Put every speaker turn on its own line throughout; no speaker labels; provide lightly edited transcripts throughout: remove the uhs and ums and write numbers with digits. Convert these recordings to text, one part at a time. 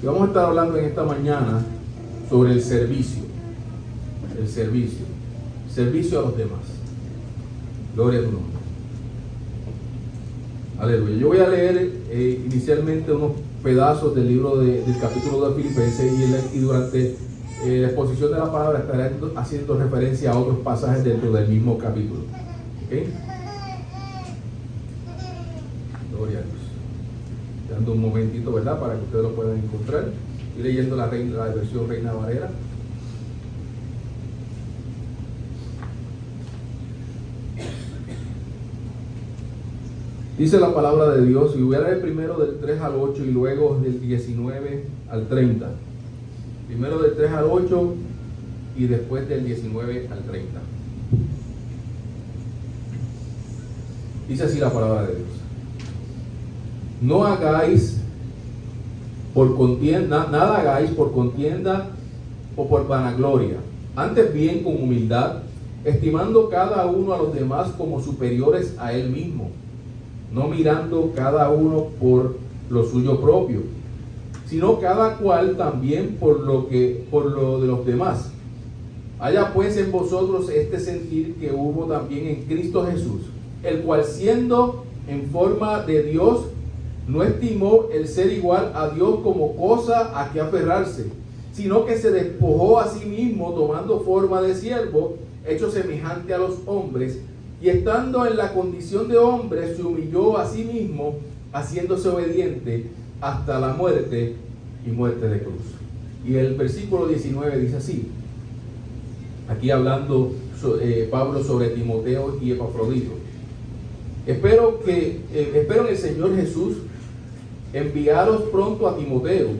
Y vamos a estar hablando en esta mañana sobre el servicio. El servicio. Servicio a los demás. Gloria a tu nombre. Aleluya. Yo voy a leer inicialmente unos pedazos del libro del capítulo de Filipenses y durante la exposición de la palabra estaré haciendo referencia a otros pasajes dentro del mismo capítulo. ¿Okay? Gloria a Dios. Dando un momentito, ¿verdad? Para que ustedes lo puedan encontrar. Estoy leyendo la versión Reina Valera. Dice la palabra de Dios, y voy a leer primero del 3 al 8 y luego del 19 al 30. Primero del 3 al 8 y después del 19 al 30. Dice así la palabra de Dios. No hagáis por contienda, nada hagáis por contienda o por vanagloria, antes bien con humildad, estimando cada uno a los demás como superiores a él mismo, no mirando cada uno por lo suyo propio, sino cada cual también por lo de los demás. Haya pues en vosotros este sentir que hubo también en Cristo Jesús, el cual siendo en forma de Dios, no estimó el ser igual a Dios como cosa a que aferrarse, sino que se despojó a sí mismo, tomando forma de siervo, hecho semejante a los hombres, y estando en la condición de hombre, se humilló a sí mismo, haciéndose obediente hasta la muerte y muerte de cruz. Y el versículo 19 dice así, aquí hablando Pablo sobre Timoteo y Epafrodito. Espero en el Señor Jesús enviaros pronto a Timoteo,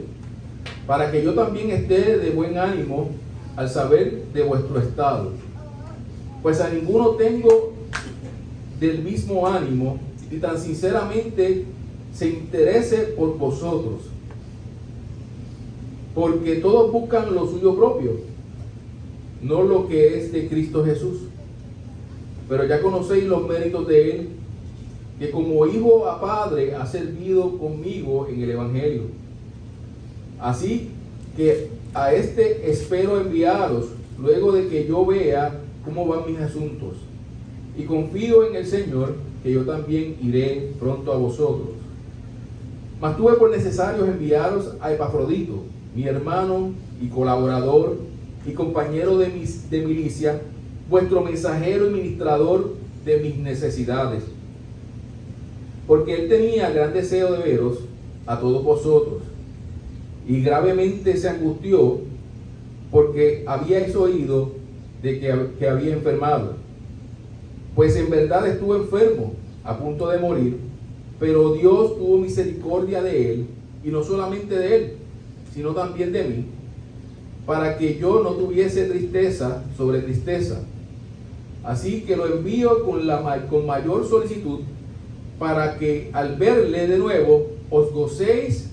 para que yo también esté de buen ánimo al saber de vuestro estado. Pues a ninguno tengo del mismo ánimo, y tan sinceramente se interese por vosotros, porque todos buscan lo suyo propio, no lo que es de Cristo Jesús. Pero ya conocéis los méritos de él, que como hijo a padre ha servido conmigo en el Evangelio. Así que a este espero enviaros luego de que yo vea cómo van mis asuntos. Y confío en el Señor que yo también iré pronto a vosotros. Mas tuve por necesario enviaros a Epafrodito, mi hermano y colaborador y compañero de milicia, vuestro mensajero y ministrador de mis necesidades. Porque él tenía gran deseo de veros a todos vosotros, y gravemente se angustió porque habíais oído de que había enfermado. Pues en verdad estuvo enfermo, a punto de morir, pero Dios tuvo misericordia de él, y no solamente de él, sino también de mí, para que yo no tuviese tristeza sobre tristeza. Así que lo envío con mayor solicitud, para que al verle de nuevo os gocéis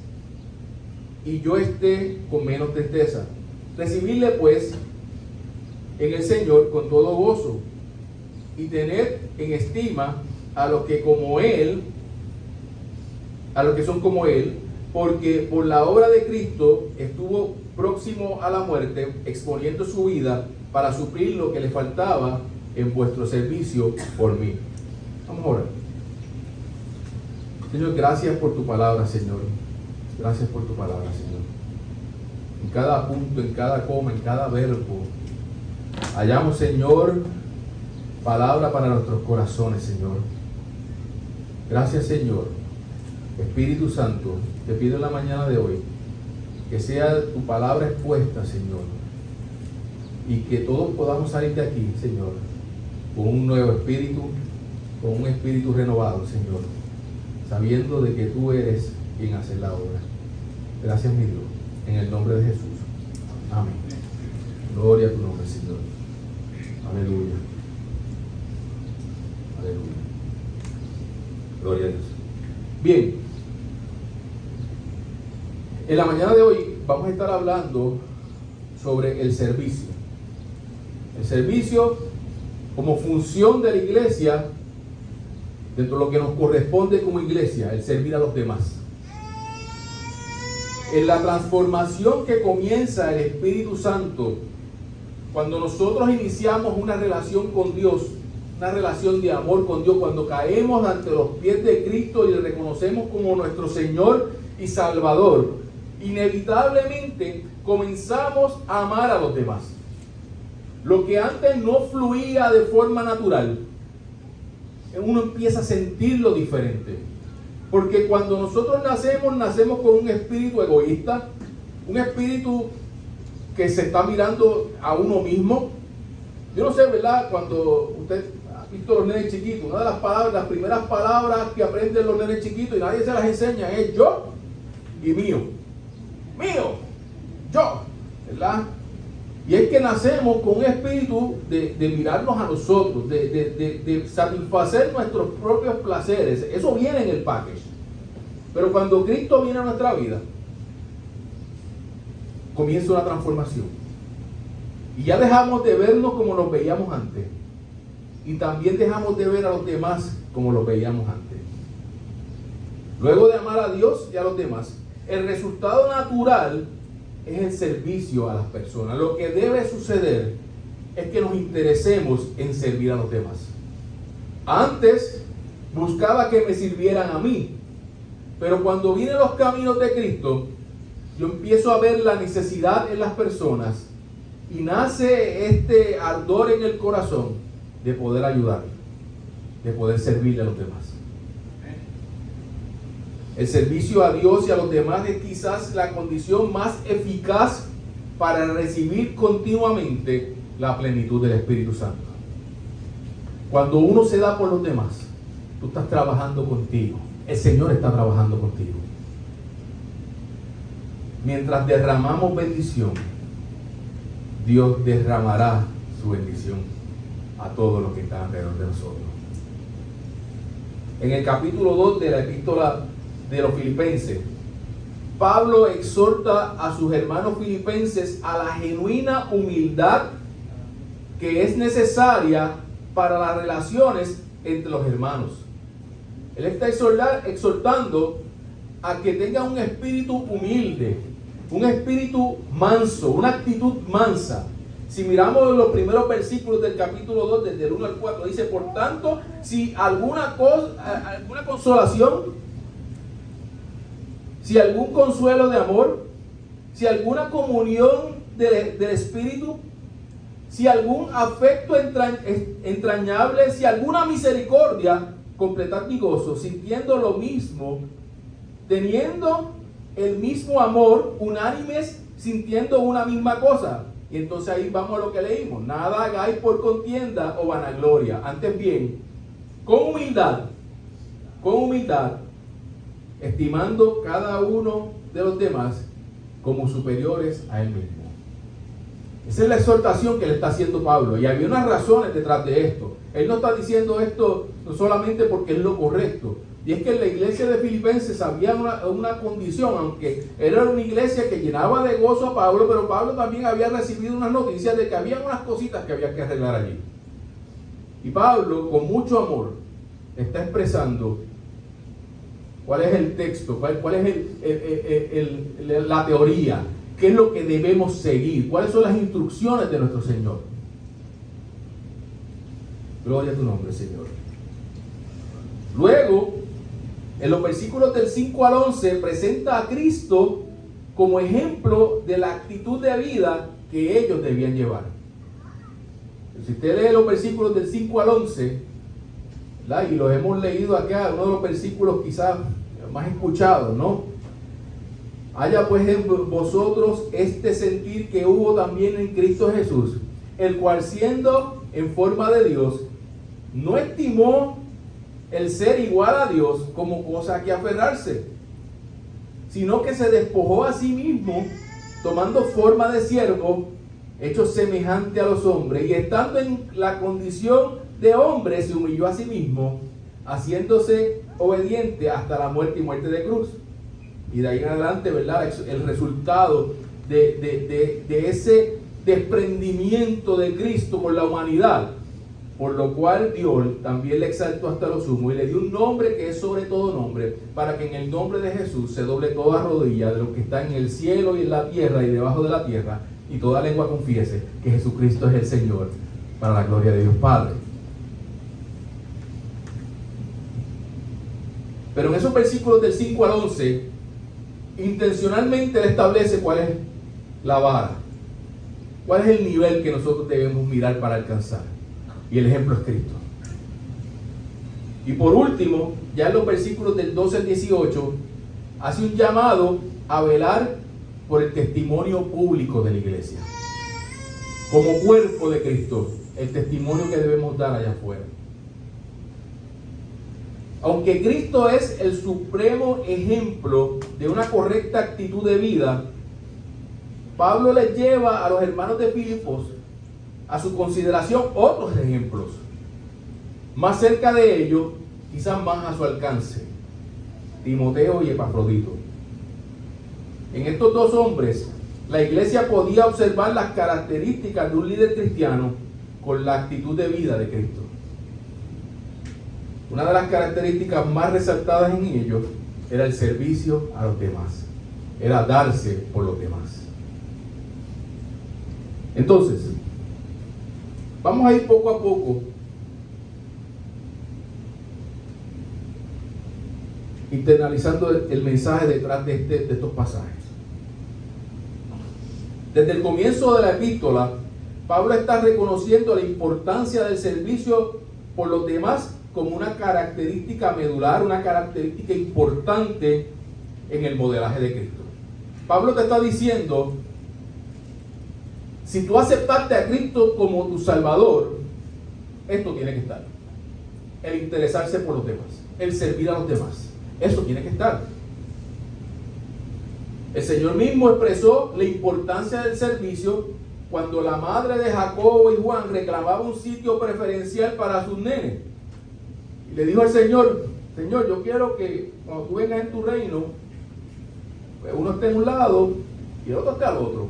y yo esté con menos tristeza. Recibidle pues en el Señor con todo gozo, y tened en estima a los que son como él, porque por la obra de Cristo estuvo próximo a la muerte, exponiendo su vida para suplir lo que le faltaba en vuestro servicio por mí. Vamos a orar. Señor, gracias por tu palabra, Señor. Gracias por tu palabra, Señor. En cada punto, en cada coma, en cada verbo, hallamos, Señor, palabra para nuestros corazones, Señor. Gracias, Señor. Espíritu Santo, te pido en la mañana de hoy que sea tu palabra expuesta, Señor, y que todos podamos salir de aquí, Señor, con un nuevo espíritu, con un espíritu renovado, Señor, sabiendo de que tú eres quien hace la obra. Gracias, mi Dios, en el nombre de Jesús. Amén. Gloria a tu nombre, Señor. Aleluya. Aleluya. Gloria a Dios. Bien. En la mañana de hoy vamos a estar hablando sobre el servicio. El servicio como función de la iglesia, dentro de lo que nos corresponde como iglesia, el servir a los demás. En la transformación que comienza el Espíritu Santo, cuando nosotros iniciamos una relación con Dios, una relación de amor con Dios, cuando caemos ante los pies de Cristo y le reconocemos como nuestro Señor y Salvador, inevitablemente comenzamos a amar a los demás. Lo que antes no fluía de forma natural, uno empieza a sentirlo diferente. Porque cuando nosotros nacemos con un espíritu egoísta, un espíritu que se está mirando a uno mismo. Yo no sé, ¿verdad? Cuando usted ha visto a los nenes chiquitos, una de las palabras, las primeras palabras que aprenden los nenes chiquitos y nadie se las enseña es yo y mío. Mío, yo, ¿verdad? Y es que nacemos con un espíritu de mirarnos a nosotros, de satisfacer nuestros propios placeres. Eso viene en el package. Pero cuando Cristo viene a nuestra vida, comienza una transformación. Y ya dejamos de vernos como nos veíamos antes. Y también dejamos de ver a los demás como los veíamos antes. Luego de amar a Dios y a los demás, el resultado natural es el servicio a las personas. Lo que debe suceder es que nos interesemos en servir a los demás. Antes buscaba que me sirvieran a mí, pero cuando vienen los caminos de Cristo, yo empiezo a ver la necesidad en las personas y nace este ardor en el corazón de poder ayudar, de poder servirle a los demás. El servicio a Dios y a los demás es quizás la condición más eficaz para recibir continuamente la plenitud del Espíritu Santo. Cuando uno se da por los demás, tú estás trabajando contigo. El Señor está trabajando contigo. Mientras derramamos bendición, Dios derramará su bendición a todos los que están alrededor de nosotros. En el capítulo 2 de la epístola de los Filipenses, Pablo exhorta a sus hermanos filipenses a la genuina humildad que es necesaria para las relaciones entre los hermanos. Él está exhortando a que tengan un espíritu humilde, un espíritu manso, una actitud mansa. Si miramos los primeros versículos del capítulo 2, desde el 1 al 4, dice: por tanto, si alguna consolación, si algún consuelo de amor, si alguna comunión del Espíritu, si algún afecto entrañable, si alguna misericordia, completad mi gozo, sintiendo lo mismo, teniendo el mismo amor, unánimes, sintiendo una misma cosa. Y entonces ahí vamos a lo que leímos: nada hagáis por contienda o vanagloria, antes bien, con humildad, estimando cada uno de los demás como superiores a él mismo. Esa es la exhortación que le está haciendo Pablo, y había unas razones detrás de esto. Él no está diciendo esto no solamente porque es lo correcto, y es que en la iglesia de Filipenses había una condición, aunque era una iglesia que llenaba de gozo a Pablo, pero Pablo también había recibido unas noticias de que había unas cositas que había que arreglar allí. Y Pablo, con mucho amor, está expresando cuál es el texto, cuál es la teoría, qué es lo que debemos seguir, cuáles son las instrucciones de nuestro Señor. Gloria a tu nombre, Señor. Luego, en los versículos del 5 al 11, presenta a Cristo como ejemplo de la actitud de vida que ellos debían llevar. Si usted lee los versículos del 5 al 11, ¿verdad? Y los hemos leído acá, uno de los versículos quizás más escuchados, ¿no? Haya pues en vosotros este sentir que hubo también en Cristo Jesús, el cual siendo en forma de Dios, no estimó el ser igual a Dios como cosa a que aferrarse, sino que se despojó a sí mismo, tomando forma de siervo, hecho semejante a los hombres, y estando en la condición de hombre, se humilló a sí mismo, haciéndose obediente hasta la muerte y muerte de cruz. Y de ahí en adelante, ¿verdad?, el resultado de ese desprendimiento de Cristo por la humanidad por lo cual Dios también le exaltó hasta lo sumo y le dio un nombre que es sobre todo nombre, para que en el nombre de Jesús se doble toda rodilla de lo que está en el cielo y en la tierra y debajo de la tierra, y toda lengua confiese que Jesucristo es el Señor, para la gloria de Dios Padre. Pero en esos versículos del 5 al 11, intencionalmente él establece cuál es la vara, cuál es el nivel que nosotros debemos mirar para alcanzar. Y el ejemplo es Cristo. Y por último, ya en los versículos del 12 al 18, hace un llamado a velar por el testimonio público de la iglesia. Como cuerpo de Cristo, el testimonio que debemos dar allá afuera. Aunque Cristo es el supremo ejemplo de una correcta actitud de vida, Pablo les lleva a los hermanos de Filipos a su consideración otros ejemplos, más cerca de ellos, quizás más a su alcance: Timoteo y Epafrodito. En estos dos hombres, la iglesia podía observar las características de un líder cristiano con la actitud de vida de Cristo. Una de las características más resaltadas en ellos era el servicio a los demás, era darse por los demás. Entonces, vamos a ir poco a poco internalizando el mensaje detrás de estos pasajes. Desde el comienzo de la epístola, Pablo está reconociendo la importancia del servicio por los demás como una característica medular, una característica importante en el modelaje de Cristo. Pablo te está diciendo: si tú aceptaste a Cristo como tu Salvador, esto tiene que estar. El interesarse por los demás, el servir a los demás, eso tiene que estar. El Señor mismo expresó la importancia del servicio cuando la madre de Jacobo y Juan reclamaba un sitio preferencial para sus nenes. Y le dijo al Señor: Señor, yo quiero que cuando tú vengas en tu reino, pues uno esté en un lado y el otro esté al otro.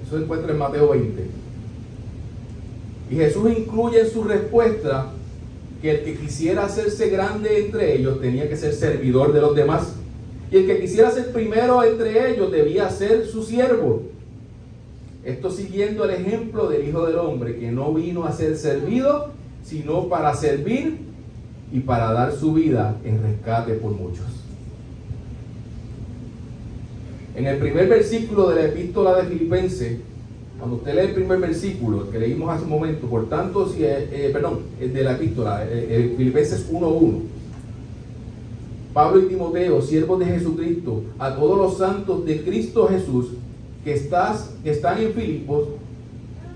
Eso se encuentra en Mateo 20. Y Jesús incluye en su respuesta que el que quisiera hacerse grande entre ellos tenía que ser servidor de los demás. Y el que quisiera ser primero entre ellos debía ser su siervo. Esto siguiendo el ejemplo del Hijo del Hombre, que no vino a ser servido, sino para servir y para dar su vida en rescate por muchos. En el primer versículo de la epístola de Filipenses, cuando usted lee el primer versículo que leímos hace un momento, por tanto, el de la epístola, Filipenses 1:1, Pablo y Timoteo, siervos de Jesucristo, a todos los santos de Cristo Jesús que están en Filipos,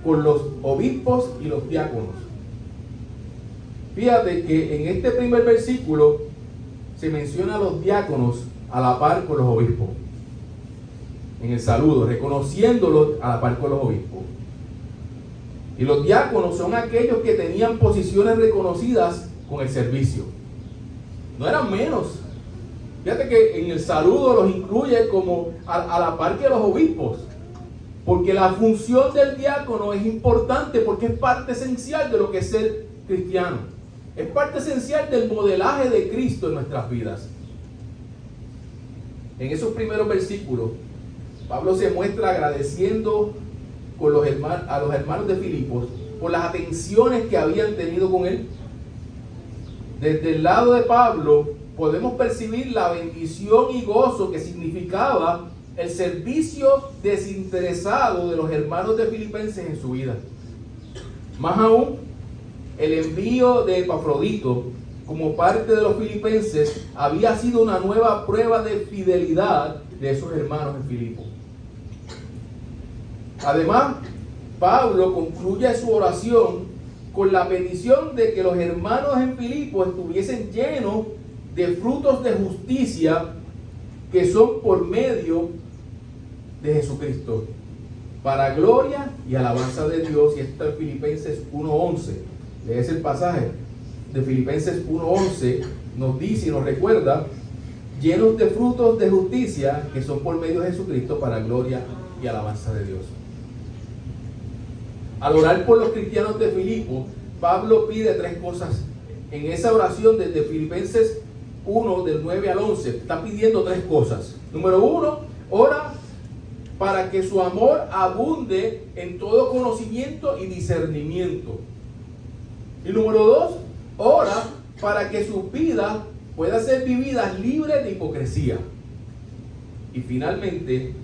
con los obispos y los diáconos. Fíjate que en este primer versículo se menciona a los diáconos a la par con los obispos. En el saludo, reconociéndolos a la par con los obispos. Y los diáconos son aquellos que tenían posiciones reconocidas con el servicio. No eran menos. Fíjate que en el saludo los incluye como a la par que los obispos. Porque la función del diácono es importante, porque es parte esencial de lo que es ser cristiano. Es parte esencial del modelaje de Cristo en nuestras vidas. En esos primeros versículos, Pablo se muestra agradeciendo a los hermanos de Filipos por las atenciones que habían tenido con él. Desde el lado de Pablo podemos percibir la bendición y gozo que significaba el servicio desinteresado de los hermanos de Filipenses en su vida. Más aún, el envío de Epafrodito como parte de los filipenses había sido una nueva prueba de fidelidad de esos hermanos en Filipo. Además, Pablo concluye su oración con la petición de que los hermanos en Filipo estuviesen llenos de frutos de justicia que son por medio de Jesucristo, para gloria y alabanza de Dios. Y esto está en Filipenses 1:11. Lees el pasaje de Filipenses 1:11, nos dice y nos recuerda: llenos de frutos de justicia que son por medio de Jesucristo, para gloria y alabanza de Dios. Al orar por los cristianos de Filipo, Pablo pide 3 cosas. En esa oración desde Filipenses 1, del 9 al 11, está pidiendo 3 cosas. Número 1, ora para que su amor abunde en todo conocimiento y discernimiento. Y número 2, ora para que su vida pueda ser vivida libre de hipocresía. Y finalmente,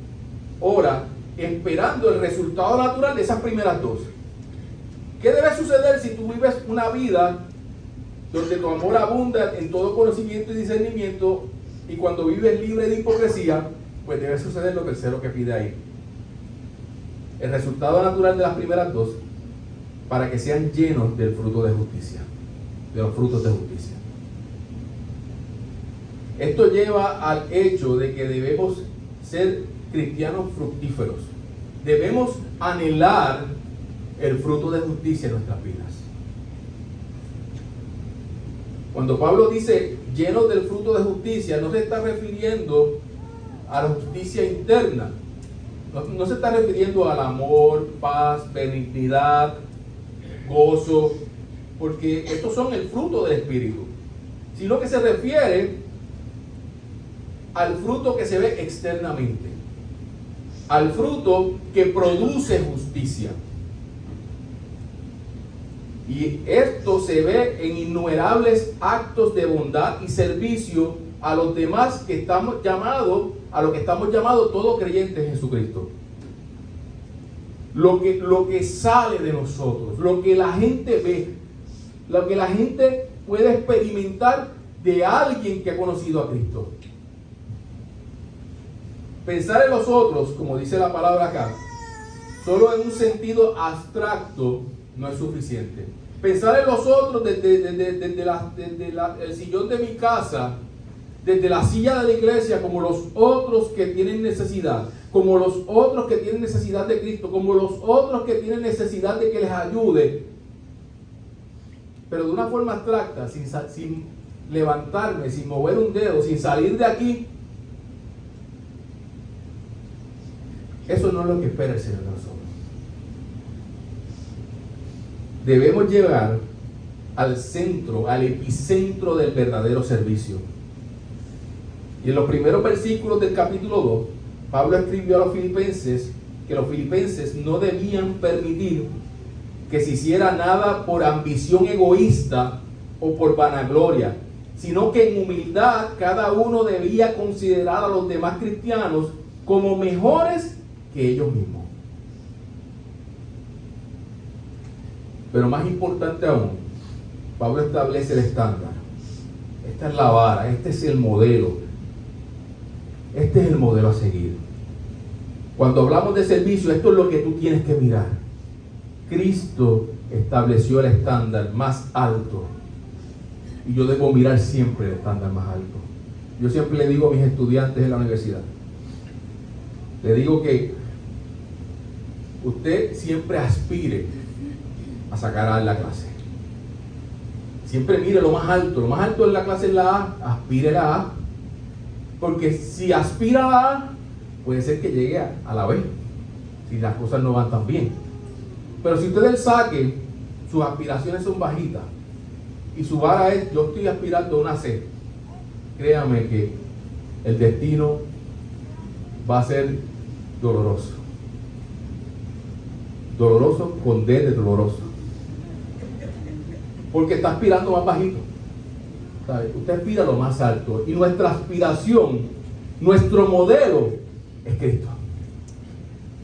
ora esperando el resultado natural de esas primeras 2. ¿Qué debe suceder si tú vives una vida donde tu amor abunda en todo conocimiento y discernimiento, y cuando vives libre de hipocresía? Pues debe suceder lo tercero que pide ahí. El resultado natural de las primeras 2, para que sean llenos del fruto de justicia, de los frutos de justicia. Esto lleva al hecho de que debemos ser cristianos fructíferos. Debemos anhelar el fruto de justicia en nuestras vidas. Cuando Pablo dice llenos del fruto de justicia, no se está refiriendo a la justicia interna. No se está refiriendo al amor, paz, benignidad, gozo, porque estos son el fruto del Espíritu, sino que se refiere al fruto que se ve externamente, al fruto que produce justicia. Y esto se ve en innumerables actos de bondad y servicio a los demás que estamos llamados, a lo que estamos llamados todos creyentes en Jesucristo. Lo que sale de nosotros, lo que la gente ve, lo que la gente puede experimentar de alguien que ha conocido a Cristo. Pensar en los otros, como dice la palabra acá, solo en un sentido abstracto no es suficiente. Pensar en los otros desde el sillón de mi casa, desde la silla de la iglesia, como los otros que tienen necesidad, como los otros que tienen necesidad de Cristo, como los otros que tienen necesidad de que les ayude, pero de una forma abstracta, sin levantarme, sin mover un dedo, sin salir de aquí. Eso no es lo que espera el Señor de nosotros. Debemos llegar al centro, al epicentro del verdadero servicio. Y en los primeros versículos del capítulo 2, Pablo escribió a los filipenses que los filipenses no debían permitir que se hiciera nada por ambición egoísta o por vanagloria, sino que en humildad cada uno debía considerar a los demás cristianos como mejores que ellos mismos. Pero más importante aún, Pablo establece el estándar. Esta es la vara, este es el modelo. Este es el modelo a seguir. Cuando hablamos de servicio, esto es lo que tú tienes que mirar. Cristo estableció el estándar más alto. Y yo debo mirar siempre el estándar más alto. Yo siempre le digo a mis estudiantes en la universidad, le digo que usted siempre aspire a sacar A en la clase. Siempre mire lo más alto. Lo más alto en la clase es la A. Aspire a la A. Porque si aspira a la A, puede ser que llegue a la B, si las cosas no van tan bien. Pero si usted del saque, sus aspiraciones son bajitas, y su vara es, yo estoy aspirando a una C, créame que el destino va a ser doloroso. Doloroso con D de doloroso. Porque está aspirando más bajito. ¿Sabe? Usted aspira a lo más alto. Y nuestra aspiración, nuestro modelo es Cristo.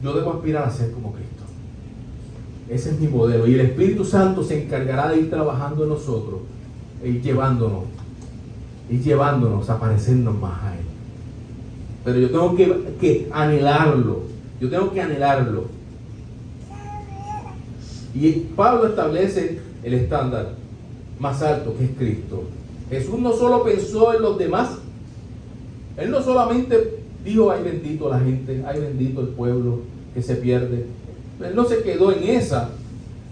Yo debo aspirar a ser como Cristo. Ese es mi modelo. Y el Espíritu Santo se encargará de ir trabajando en nosotros, e ir llevándonos a parecernos más a Él. Pero yo tengo que anhelarlo. Yo tengo que anhelarlo. Y Pablo establece el estándar más alto, que es Cristo. Jesús no solo pensó en los demás. Él no solamente dijo, ay bendito la gente, ay bendito el pueblo que se pierde. Él no se quedó en esa.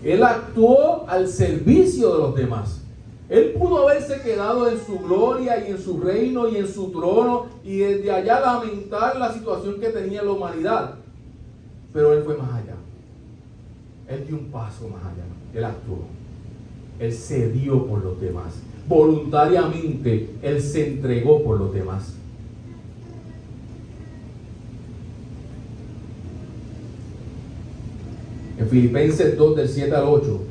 Él actuó al servicio de los demás. Él pudo haberse quedado en su gloria y en su reino y en su trono y desde allá lamentar la situación que tenía la humanidad. Pero Él fue más allá. Él dio un paso más allá. Él actuó. Él se dio por los demás. Voluntariamente, Él se entregó por los demás. En Filipenses 2, del 7 al 8,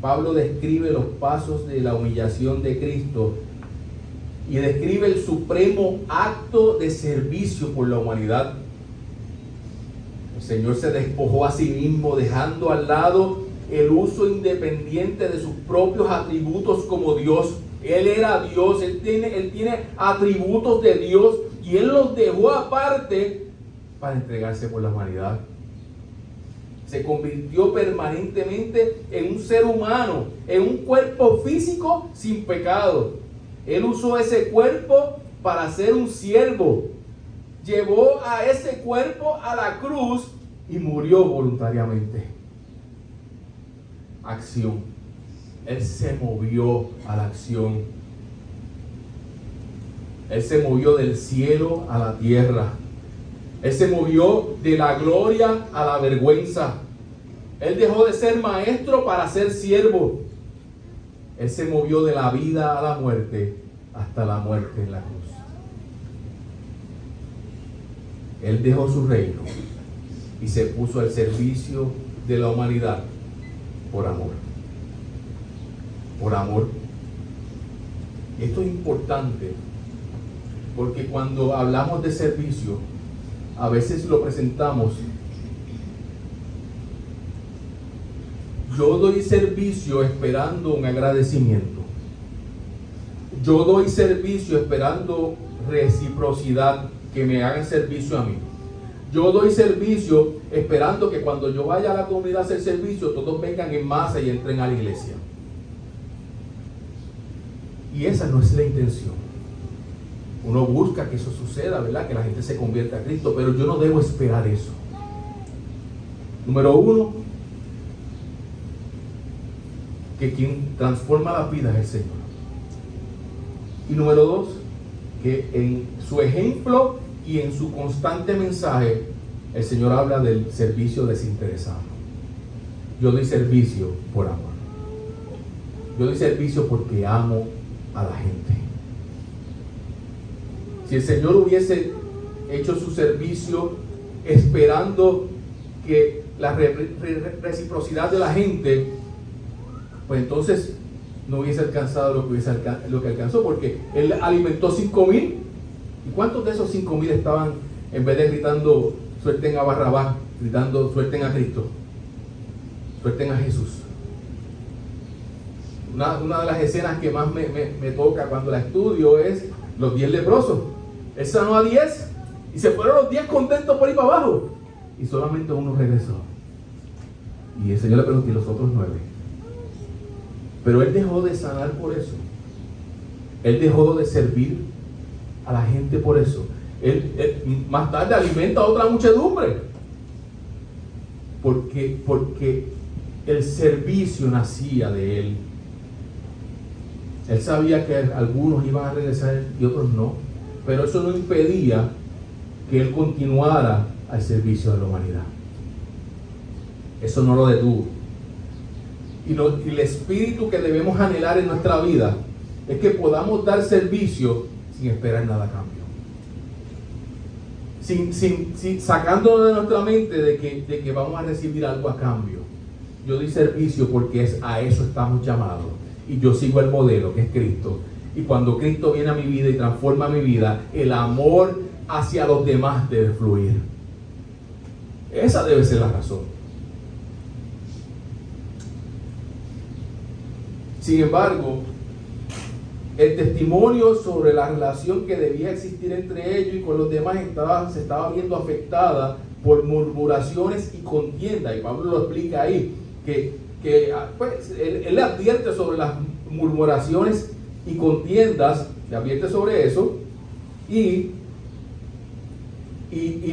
Pablo describe los pasos de la humillación de Cristo y describe el supremo acto de servicio por la humanidad. El Señor se despojó a sí mismo, dejando al lado el uso independiente de sus propios atributos como Dios. Él era Dios, Él tiene atributos de Dios y Él los dejó aparte para entregarse por la humanidad. Se convirtió permanentemente en un ser humano, en un cuerpo físico sin pecado. Él usó ese cuerpo para ser un siervo. Llevó a ese cuerpo a la cruz y murió voluntariamente. Acción. Él se movió a la acción. Él se movió del cielo a la tierra. Él se movió de la gloria a la vergüenza. Él dejó de ser maestro para ser siervo. Él se movió de la vida a la muerte hasta la muerte en la cruz. Él dejó su reino y se puso al servicio de la humanidad por amor. Por amor. Esto es importante porque cuando hablamos de servicio, a veces lo presentamos. Yo doy servicio esperando un agradecimiento. Yo doy servicio esperando reciprocidad, que me hagan servicio a mí. Yo doy servicio esperando que cuando yo vaya a la comunidad a hacer servicio, todos vengan en masa y entren a la iglesia. Y esa no es la intención. Uno busca que eso suceda, ¿verdad? Que la gente se convierta a Cristo, pero yo no debo esperar eso. Número uno, que quien transforma la vida es el Señor. Y número dos, que en su ejemplo y en su constante mensaje, el Señor habla del servicio desinteresado. Yo doy servicio por amor. Yo doy servicio porque amo a la gente. Si el Señor hubiese hecho su servicio esperando que la reciprocidad de la gente, pues entonces no hubiese alcanzado lo que alcanzó, porque Él alimentó 5,000. ¿Y cuántos de esos 5,000 estaban, en vez de gritando suelten a Barrabás, gritando suelten a Cristo, suelten a Jesús? Una de las escenas que más me toca cuando la estudio es los 10 leprosos. Él sanó a 10 y se fueron los 10 contentos por ir para abajo, y solamente uno regresó. Y el Señor le preguntó: ¿y los otros 9? Pero Él dejó de sanar por eso. Él dejó de servir a la gente por eso. Él más tarde alimenta a otra muchedumbre. Porque el servicio nacía de Él. Él sabía que algunos iban a regresar y otros no. Pero eso no impedía que Él continuara al servicio de la humanidad. Eso no lo detuvo. Y el espíritu que debemos anhelar en nuestra vida es que podamos dar servicio sin esperar nada a cambio. Sacando de nuestra mente de que vamos a recibir algo a cambio. Yo doy servicio porque a eso estamos llamados. Y yo sigo el modelo que es Cristo. Y cuando Cristo viene a mi vida y transforma mi vida, el amor hacia los demás debe fluir. Esa debe ser la razón. Sin embargo, el testimonio sobre la relación que debía existir entre ellos y con los demás se estaba viendo afectada por murmuraciones y contienda. Y Pablo lo explica ahí, que él advierte sobre las murmuraciones y contiendas, le advierte sobre eso, y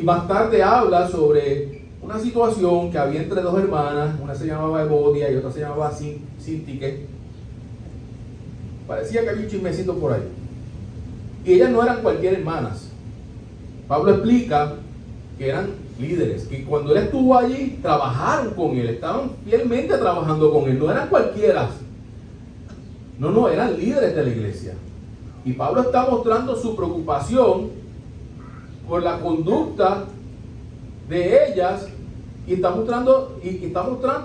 más tarde habla sobre una situación que había entre dos hermanas, una se llamaba Evodia y otra se llamaba Sintique. Parecía que había un chismecito por ahí. Y ellas no eran cualquier hermanas. Pablo explica que líderes, que cuando él estuvo allí, trabajaron con él, estaban fielmente trabajando con él, no eran cualquiera. No, eran líderes de la iglesia. Y Pablo está mostrando su preocupación por la conducta de ellas y está mostrando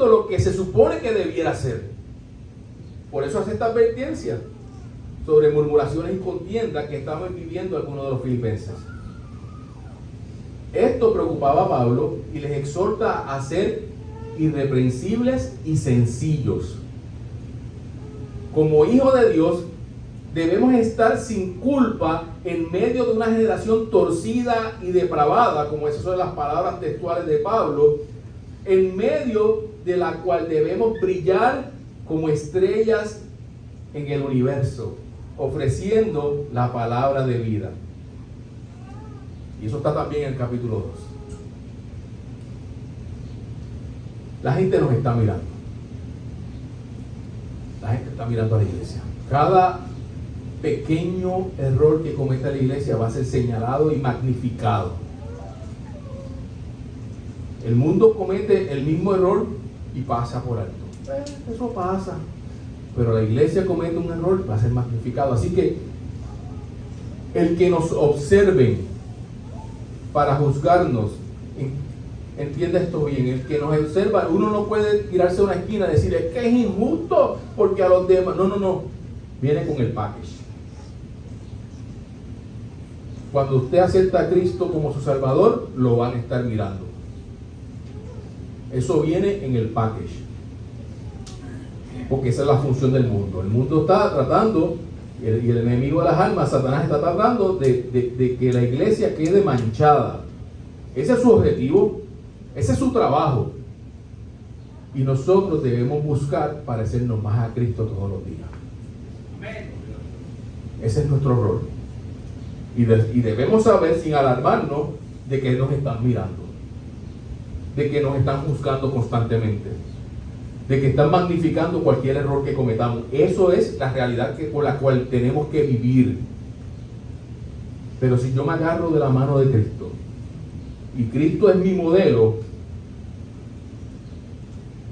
lo que se supone que debiera hacer. Por eso hace esta advertencia sobre murmuraciones y contiendas que estaban viviendo algunos de los filipenses. Esto preocupaba a Pablo y les exhorta a ser irreprensibles y sencillos. Como hijos de Dios, debemos estar sin culpa en medio de una generación torcida y depravada, como esas son las palabras textuales de Pablo, en medio de la cual debemos brillar como estrellas en el universo, ofreciendo la palabra de vida. Y eso está también en el capítulo 2. La gente nos está mirando. La gente está mirando a la iglesia. Cada pequeño error que cometa la iglesia va a ser señalado y magnificado. El mundo comete el mismo error y pasa por alto. Eso pasa. Pero la iglesia comete un error y va a ser magnificado. Así que el que nos observen para juzgarnos, entienda esto bien, el que nos observa, uno no puede tirarse a una esquina y decir, es que es injusto porque a los demás, no, viene con el package. Cuando usted acepta a Cristo como su Salvador, lo van a estar mirando. Eso viene en el package. Porque esa es la función del mundo. El mundo está tratando, y el enemigo de las almas, Satanás, está tratando de que la iglesia quede manchada. Ese es su objetivo, ese es su trabajo. Y nosotros debemos buscar parecernos más a Cristo todos los días. Ese es nuestro rol. Y debemos saber, sin alarmarnos, de que nos están mirando, de que nos están juzgando constantemente, de que están magnificando cualquier error que cometamos. Eso es la realidad por la cual tenemos que vivir. Pero si yo me agarro de la mano de Cristo y Cristo es mi modelo,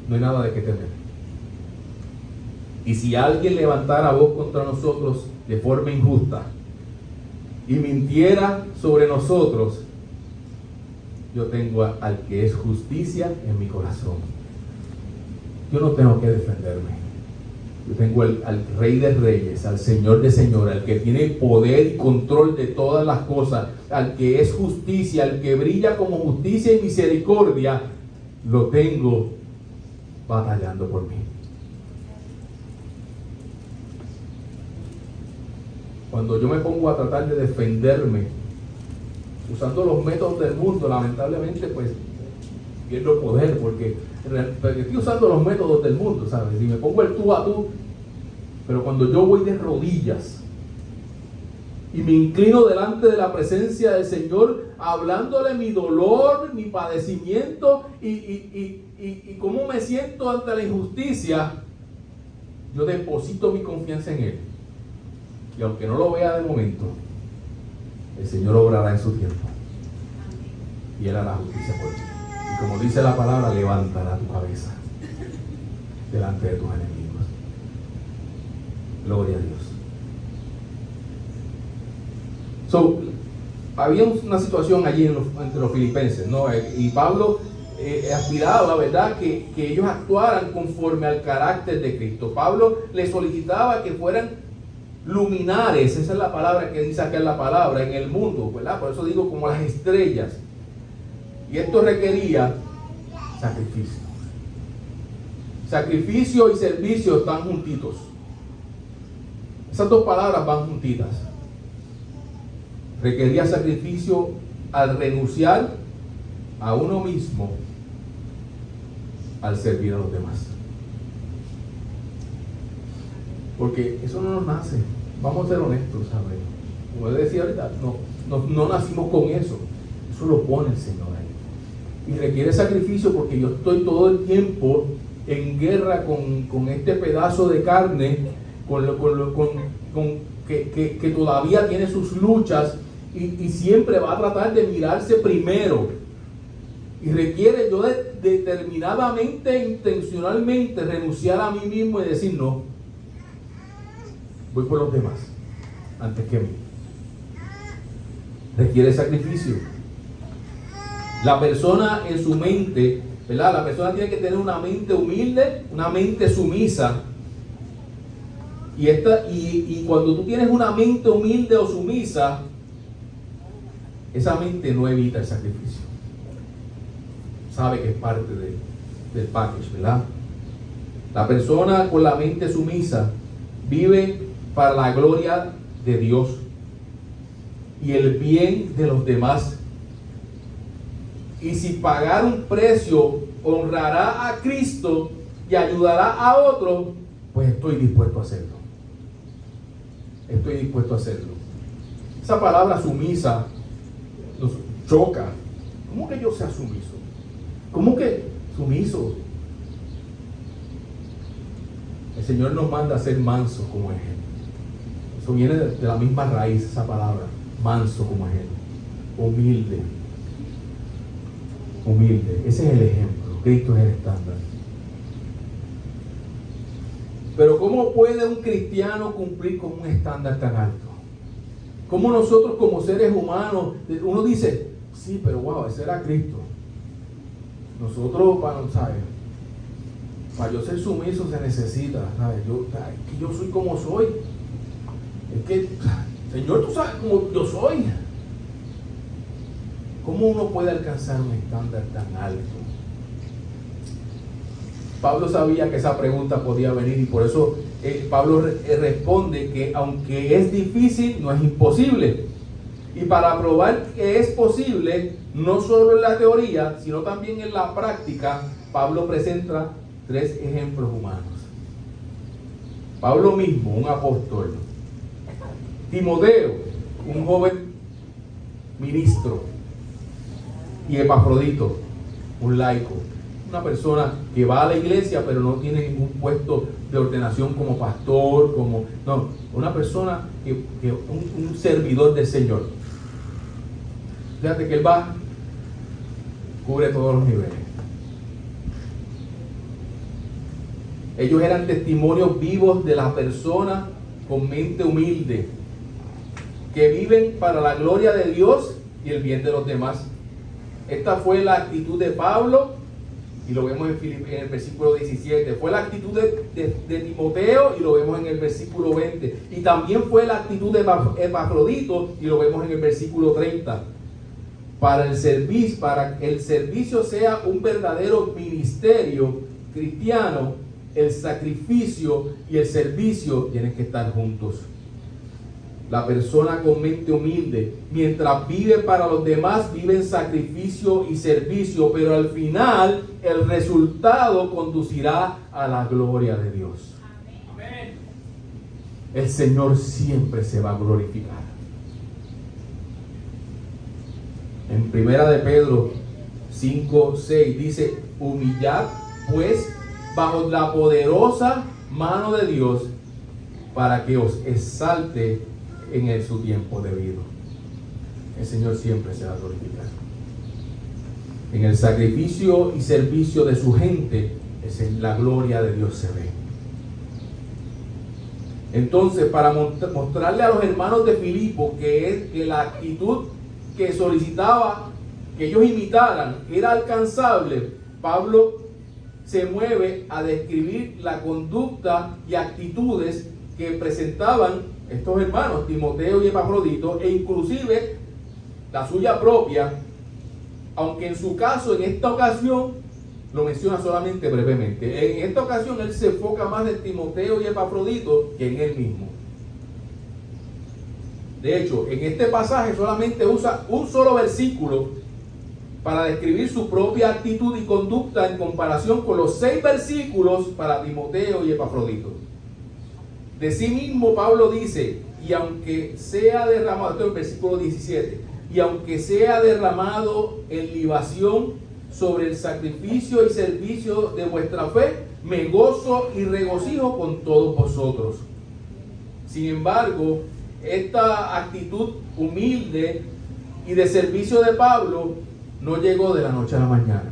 no hay nada de qué temer. Y si alguien levantara voz contra nosotros de forma injusta y mintiera sobre nosotros, yo tengo al que es justicia en mi corazón. Yo no tengo que defenderme. Yo tengo al Rey de Reyes, al Señor de Señores, al que tiene poder y control de todas las cosas, al que es justicia, al que brilla como justicia y misericordia. Lo tengo batallando por mí. Cuando yo me pongo a tratar de defenderme usando los métodos del mundo, lamentablemente pues pierdo poder, porque estoy usando los métodos del mundo, ¿sabes? Si me pongo el tú a tú, pero cuando yo voy de rodillas y me inclino delante de la presencia del Señor, hablándole mi dolor, mi padecimiento y cómo me siento ante la injusticia, yo deposito mi confianza en Él. Y aunque no lo vea de momento, el Señor obrará en su tiempo y Él hará justicia por ti. Y como dice la palabra, levantará tu cabeza delante de tus enemigos. Gloria a Dios. Había una situación allí entre los filipenses, ¿no? Y Pablo aspiraba, ¿verdad?, que ellos actuaran conforme al carácter de Cristo. Pablo les solicitaba que fueran luminares, esa es la palabra que dice acá en la palabra, en el mundo, ¿verdad? Por eso digo como las estrellas. Y esto requería sacrificio. Sacrificio y servicio están juntitos. Esas dos palabras van juntitas. Requería sacrificio al renunciar a uno mismo al servir a los demás. Porque eso no nos nace. Vamos a ser honestos, ¿sabes? Como les decía ahorita, no nacimos con eso. Eso lo pone el Señor ahí. Y requiere sacrificio porque yo estoy todo el tiempo en guerra con este pedazo de carne, que todavía tiene sus luchas y siempre va a tratar de mirarse primero. Y requiere yo determinadamente, intencionalmente renunciar a mí mismo y decir no. Voy por los demás antes que mí. Requiere sacrificio. La persona en su mente, ¿verdad? La persona tiene que tener una mente humilde, una mente sumisa. Y cuando tú tienes una mente humilde o sumisa, esa mente no evita el sacrificio. Sabe que es parte del package, ¿verdad? La persona con la mente sumisa vive para la gloria de Dios y el bien de los demás. Y si pagar un precio honrará a Cristo y ayudará a otros, pues estoy dispuesto a hacerlo. Estoy dispuesto a hacerlo. Esa palabra sumisa nos choca. ¿Cómo que yo sea sumiso? ¿Cómo que sumiso? El Señor nos manda a ser mansos como ejemplo. Eso viene de la misma raíz, esa palabra, manso como ejemplo. Humilde. Humilde. Ese es el ejemplo. Cristo es el estándar. Pero ¿cómo puede un cristiano cumplir con un estándar tan alto? ¿Cómo nosotros como seres humanos, uno dice, sí, pero wow, ese era Cristo? Nosotros, ¿sabes? Para yo ser sumiso se necesita, ¿sabes? Es que yo soy como soy. Es que, Señor, tú sabes cómo yo soy. ¿Cómo uno puede alcanzar un estándar tan alto? Pablo sabía que esa pregunta podía venir y por eso Pablo responde que aunque es difícil, no es imposible. Y para probar que es posible, no solo en la teoría, sino también en la práctica, Pablo presenta 3 ejemplos humanos. Pablo mismo, un apóstol. Timoteo, un joven ministro. Y Epafrodito, un laico. Una persona que va a la iglesia pero no tiene ningún puesto de ordenación como pastor, una persona un servidor del Señor. Fíjate que él va, cubre todos los niveles. Ellos eran testimonios vivos de la persona con mente humilde, que viven para la gloria de Dios y el bien de los demás. Esta fue la actitud de Pablo, y lo vemos en el versículo 17. Fue la actitud de Timoteo, y lo vemos en el versículo 20. Y también fue la actitud de Epafrodito, y lo vemos en el versículo 30. Para que el servicio sea un verdadero ministerio cristiano, el sacrificio y el servicio tienen que estar juntos. La persona con mente humilde, mientras vive para los demás, vive en sacrificio y servicio, pero al final el resultado conducirá a la gloria de Dios. Amén. El Señor siempre se va a glorificar. En 1 de Pedro 5:6 dice: humillad pues bajo la poderosa mano de Dios, para que os exalte en su tiempo debido. El Señor siempre se va a glorificar. En el sacrificio y servicio de su gente, la gloria de Dios se ve. Entonces, para mostrarle a los hermanos de Filipo que la actitud que solicitaba que ellos imitaran era alcanzable, Pablo se mueve a describir la conducta y actitudes que presentaban estos hermanos, Timoteo y Epafrodito, e inclusive la suya propia, aunque en su caso, en esta ocasión, lo menciona solamente brevemente. En esta ocasión él se enfoca más en Timoteo y Epafrodito que en él mismo. De hecho, en este pasaje solamente usa un solo versículo para describir su propia actitud y conducta en comparación con los 6 versículos para Timoteo y Epafrodito. De sí mismo Pablo dice: y aunque sea derramado, esto es el versículo 17, y aunque sea derramado en libación sobre el sacrificio y servicio de vuestra fe, me gozo y regocijo con todos vosotros. Sin embargo, esta actitud humilde y de servicio de Pablo no llegó de la noche a la mañana.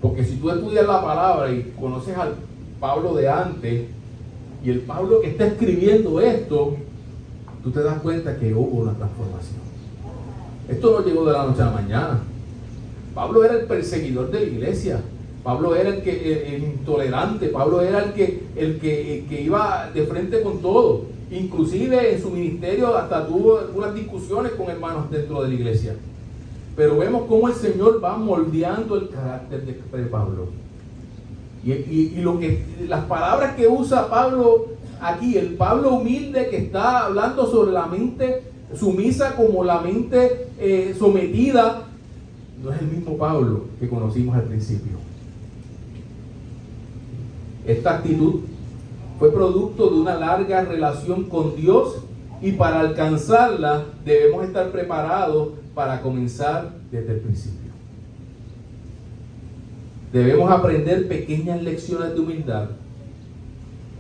Porque si tú estudias la palabra y conoces al Pablo de antes y el Pablo que está escribiendo esto, tú te das cuenta que hubo una transformación. Esto no llegó de la noche a la mañana. Pablo era el perseguidor de la iglesia. Pablo era el intolerante. Pablo era el que iba de frente con todo. Inclusive en su ministerio hasta tuvo algunas discusiones con hermanos dentro de la iglesia. Pero vemos cómo el Señor va moldeando el carácter de Pablo. Y las palabras que usa Pablo aquí, el Pablo humilde que está hablando sobre la mente sumisa como la mente sometida, no es el mismo Pablo que conocimos al principio. Esta actitud fue producto de una larga relación con Dios y para alcanzarla debemos estar preparados para comenzar desde el principio. Debemos aprender pequeñas lecciones de humildad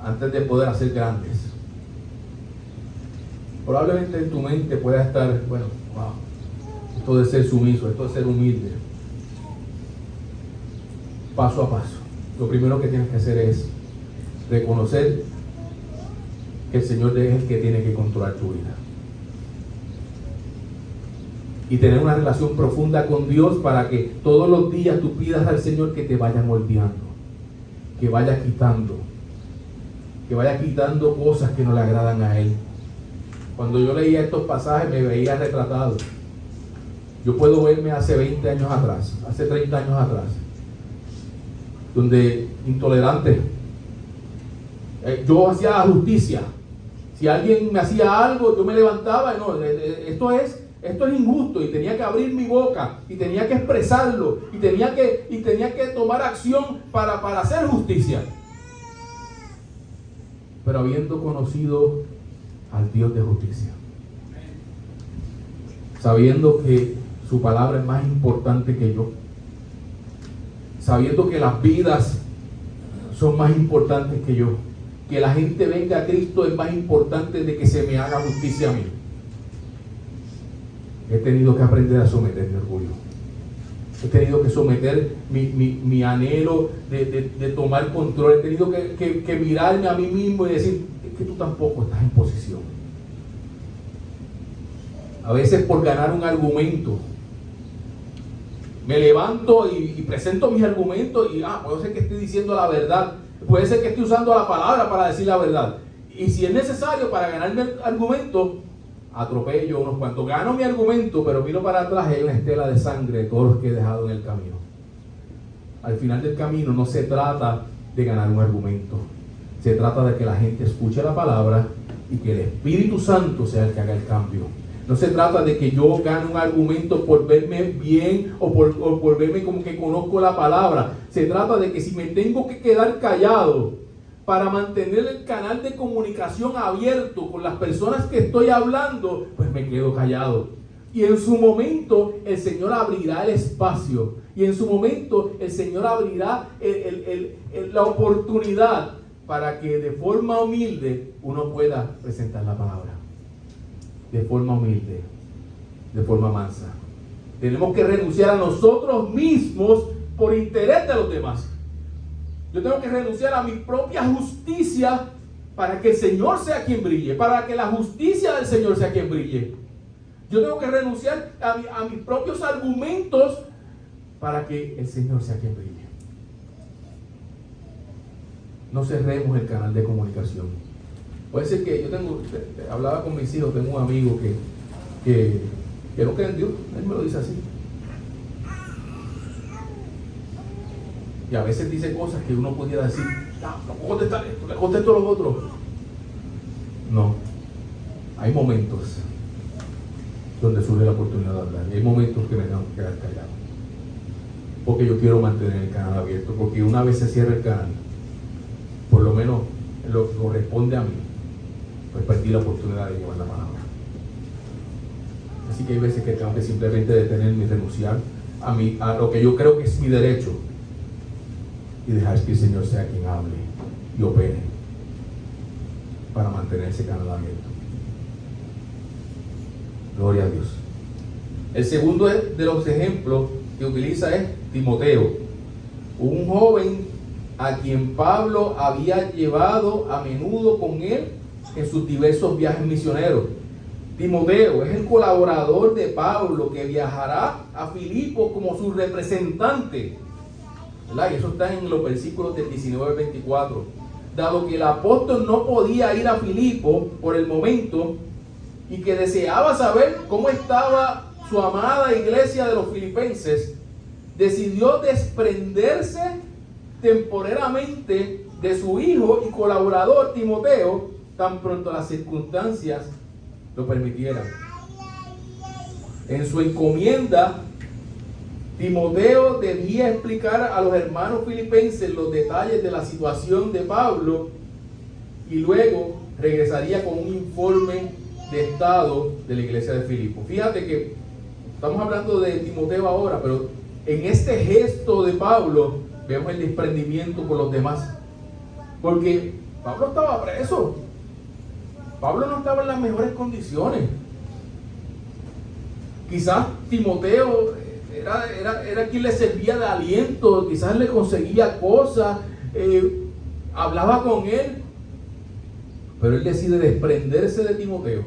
antes de poder hacer grandes. Probablemente en tu mente pueda estar, bueno, wow, esto de ser sumiso, esto de ser humilde. Paso a paso. Lo primero que tienes que hacer es reconocer que el Señor es el que tiene que controlar tu vida. Y tener una relación profunda con Dios para que todos los días tú pidas al Señor que te vaya moldeando, que vaya quitando cosas que no le agradan a Él. Cuando yo leía estos pasajes me veía retratado. Yo puedo verme hace 20 años atrás, hace 30 años atrás, donde intolerante, yo hacía la justicia. Si alguien me hacía algo, yo me levantaba, no, esto es injusto, y tenía que abrir mi boca, y tenía que expresarlo, y tenía que tomar acción para hacer justicia. Pero habiendo conocido al Dios de justicia, sabiendo que su palabra es más importante que yo, sabiendo que las vidas son más importantes que yo, que la gente venga a Cristo es más importante de que se me haga justicia a mí, he tenido que aprender a someter mi orgullo. He tenido que someter mi anhelo de tomar control. He tenido que mirarme a mí mismo y decir, es que tú tampoco estás en posición. A veces por ganar un argumento, me levanto y presento mis argumentos y puede ser que estoy diciendo la verdad, puede ser que estoy usando la palabra para decir la verdad. Y si es necesario para ganarme el argumento, atropello unos cuantos, gano mi argumento, pero miro para atrás y hay una estela de sangre de todos los que he dejado en el camino. Al final del camino no se trata de ganar un argumento, se trata de que la gente escuche la palabra y que el Espíritu Santo sea el que haga el cambio. No se trata de que yo gane un argumento por verme bien o por verme como que conozco la palabra. Se trata de que si me tengo que quedar callado para mantener el canal de comunicación abierto con las personas que estoy hablando, pues me quedo callado. Y en su momento el Señor abrirá el espacio. Y en su momento el Señor abrirá la oportunidad para que de forma humilde uno pueda presentar la palabra. De forma humilde, de forma mansa. Tenemos que renunciar a nosotros mismos por interés de los demás. Yo tengo que renunciar a mi propia justicia para que el Señor sea quien brille, para que la justicia del Señor sea quien brille. Yo tengo que renunciar a mis propios argumentos para que el Señor sea quien brille. No cerremos el canal de comunicación. Puede ser que hablaba con mis hijos, tengo un amigo que no cree en Dios, él me lo dice así. Y a veces dice cosas que uno pudiera decir, no puedo contestar esto, le contesto a los otros. No, hay momentos donde surge la oportunidad de hablar, y hay momentos que me tengo que quedar callado, porque yo quiero mantener el canal abierto, porque una vez se cierra el canal, por lo menos lo corresponde a mí, pues perdí la oportunidad de llevar la palabra. Así que hay veces que tengo que simplemente detenerme y renunciar a lo que yo creo que es mi derecho, y dejar que el Señor sea quien hable y opere para mantener ese canal abierto. Gloria a Dios. El segundo de los ejemplos que utiliza es Timoteo, un joven a quien Pablo había llevado a menudo con él en sus diversos viajes misioneros. Timoteo es el colaborador de Pablo que viajará a Filipos como su representante, ¿verdad? Y eso está en los versículos del 19 al 24. Dado que el apóstol no podía ir a Filipos por el momento y que deseaba saber cómo estaba su amada iglesia de los filipenses, decidió desprenderse temporariamente de su hijo y colaborador Timoteo tan pronto las circunstancias lo permitieran. En su encomienda, Timoteo debía explicar a los hermanos filipenses los detalles de la situación de Pablo y luego regresaría con un informe de estado de la iglesia de Filipos. Fíjate que estamos hablando de Timoteo ahora, pero en este gesto de Pablo vemos el desprendimiento por los demás. Porque Pablo estaba preso. Pablo no estaba en las mejores condiciones. Quizás Timoteo era quien le servía de aliento, quizás le conseguía cosas, hablaba con él, pero él decide desprenderse de Timoteo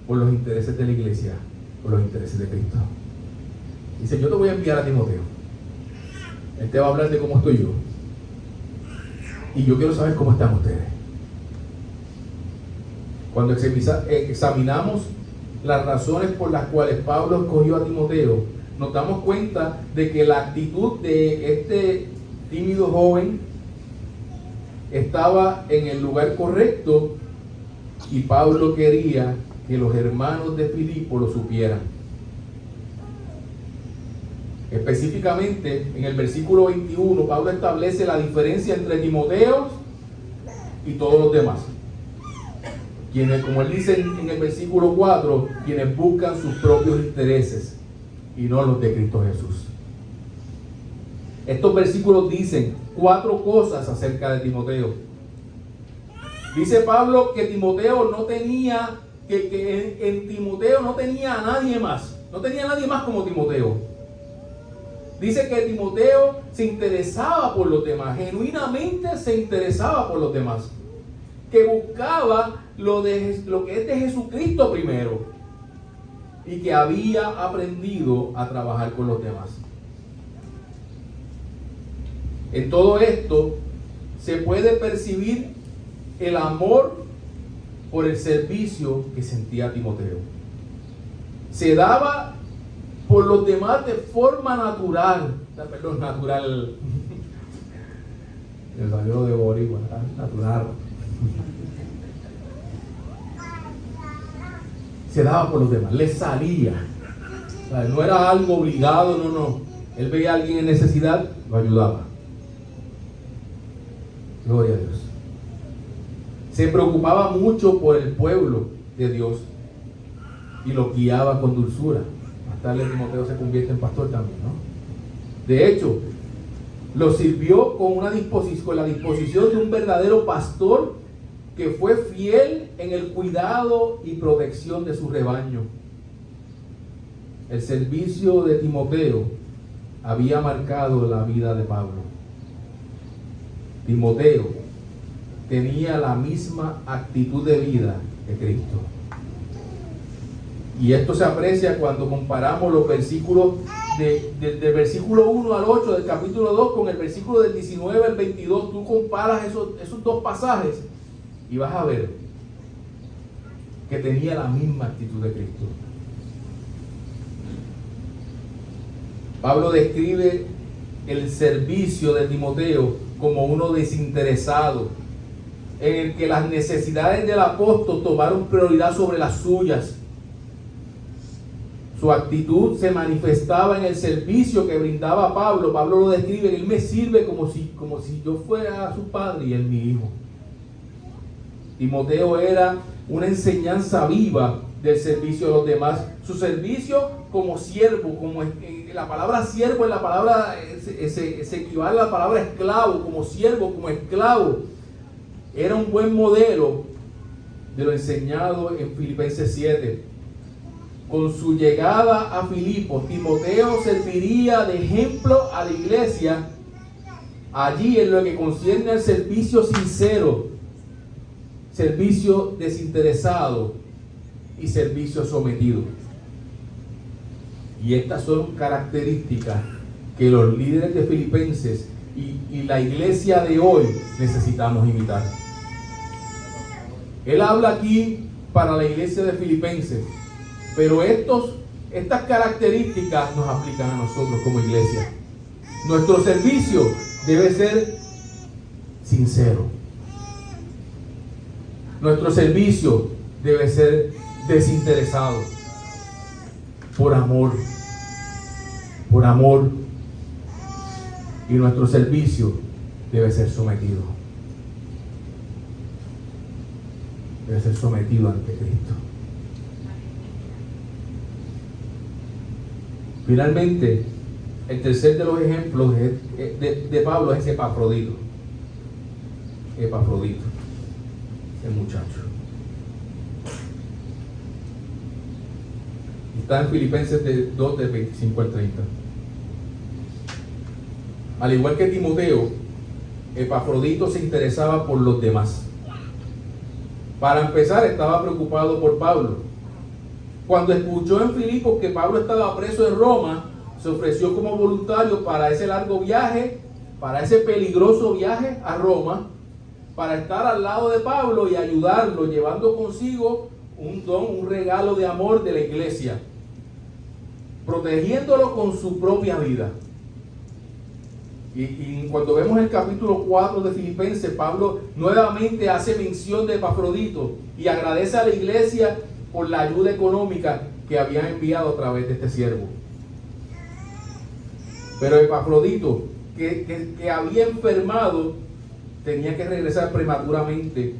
por los intereses de la iglesia, por los intereses de Cristo. Dice: yo te voy a enviar a Timoteo, él te va a hablar de cómo estoy yo, y yo quiero saber cómo están ustedes. Cuando examinamos las razones por las cuales Pablo escogió a Timoteo, nos damos cuenta de que la actitud de este tímido joven estaba en el lugar correcto, y Pablo quería que los hermanos de Filipo lo supieran. Específicamente en el versículo 21, Pablo establece la diferencia entre Timoteo y todos los demás, quienes, como él dice en el versículo 4, quienes buscan sus propios intereses y no los de Cristo Jesús. Estos versículos dicen 4 cosas acerca de Timoteo. Dice Pablo que Timoteo no tenía, que en Timoteo no tenía a nadie más. No tenía a nadie más como Timoteo. Dice que Timoteo se interesaba por los demás, genuinamente se interesaba por los demás, que buscaba lo que es de Jesucristo primero, y que había aprendido a trabajar con los demás. En todo esto se puede percibir el amor por el servicio que sentía Timoteo. Se daba por los demás de forma natural. Natural. El salió de boricua, natural. Se daba por los demás, le salía. O sea, no era algo obligado, no. Él veía a alguien en necesidad, lo ayudaba. Gloria a Dios. Se preocupaba mucho por el pueblo de Dios y lo guiaba con dulzura. Más tarde Timoteo se convierte en pastor también, ¿no? De hecho, lo sirvió con la disposición de un verdadero pastor que fue fiel en el cuidado y protección de su rebaño. El servicio de Timoteo había marcado la vida de Pablo. Timoteo tenía la misma actitud de vida de Cristo. Y esto se aprecia cuando comparamos los versículos del versículo 1 al 8 del capítulo 2 con el versículo del 19 al 22. Tú comparas esos dos pasajes y vas a ver que tenía la misma actitud de Cristo. Pablo describe el servicio de Timoteo como uno desinteresado, en el que las necesidades del apóstol tomaron prioridad sobre las suyas. Su actitud se manifestaba en el servicio que brindaba a Pablo. Pablo lo describe: él me sirve como si yo fuera su padre y él mi hijo. Timoteo era una enseñanza viva del servicio a los demás. Su servicio como siervo, la palabra siervo es la palabra, se equivale a la palabra esclavo, como siervo, como esclavo. Era un buen modelo de lo enseñado en Filipenses 7. con su llegada a Filipos, Timoteo serviría de ejemplo a la iglesia allí en lo que concierne al servicio sincero, servicio desinteresado y servicio sometido. Y estas son características que los líderes de Filipenses y la iglesia de hoy necesitamos imitar. Él habla aquí para la iglesia de Filipenses, pero estas características nos aplican a nosotros como iglesia. Nuestro servicio debe ser sincero. Nuestro servicio debe ser desinteresado, por amor. Y nuestro servicio debe ser sometido. Debe ser sometido ante Cristo. Finalmente, el tercer de los ejemplos de Pablo es Epafrodito. Epafrodito, el muchacho. Está en Filipenses 2, del 25 al 30. Al igual que Timoteo, Epafrodito se interesaba por los demás. Para empezar, estaba preocupado por Pablo. Cuando escuchó en Filipos que Pablo estaba preso en Roma, se ofreció como voluntario para ese largo viaje, para ese peligroso viaje a Roma, para estar al lado de Pablo y ayudarlo, llevando consigo un don, un regalo de amor de la iglesia, protegiéndolo con su propia vida. Y cuando vemos el capítulo 4 de Filipenses, Pablo nuevamente hace mención de Epafrodito y agradece a la iglesia por la ayuda económica que había enviado a través de este siervo. Pero Epafrodito, que había enfermado, tenía que regresar prematuramente.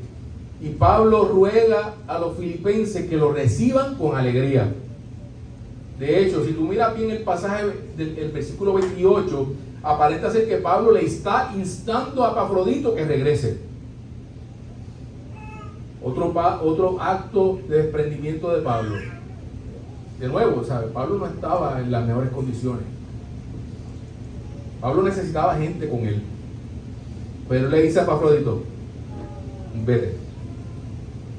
Y Pablo ruega a los filipenses que lo reciban con alegría. De hecho, si tú miras bien el pasaje del versículo 28, aparenta ser que Pablo le está instando a Epafrodito que regrese. Otro acto de desprendimiento de Pablo. De nuevo, ¿sabes? Pablo no estaba en las mejores condiciones. Pablo necesitaba gente con él. Pero él le dice a Epafrodito: vete.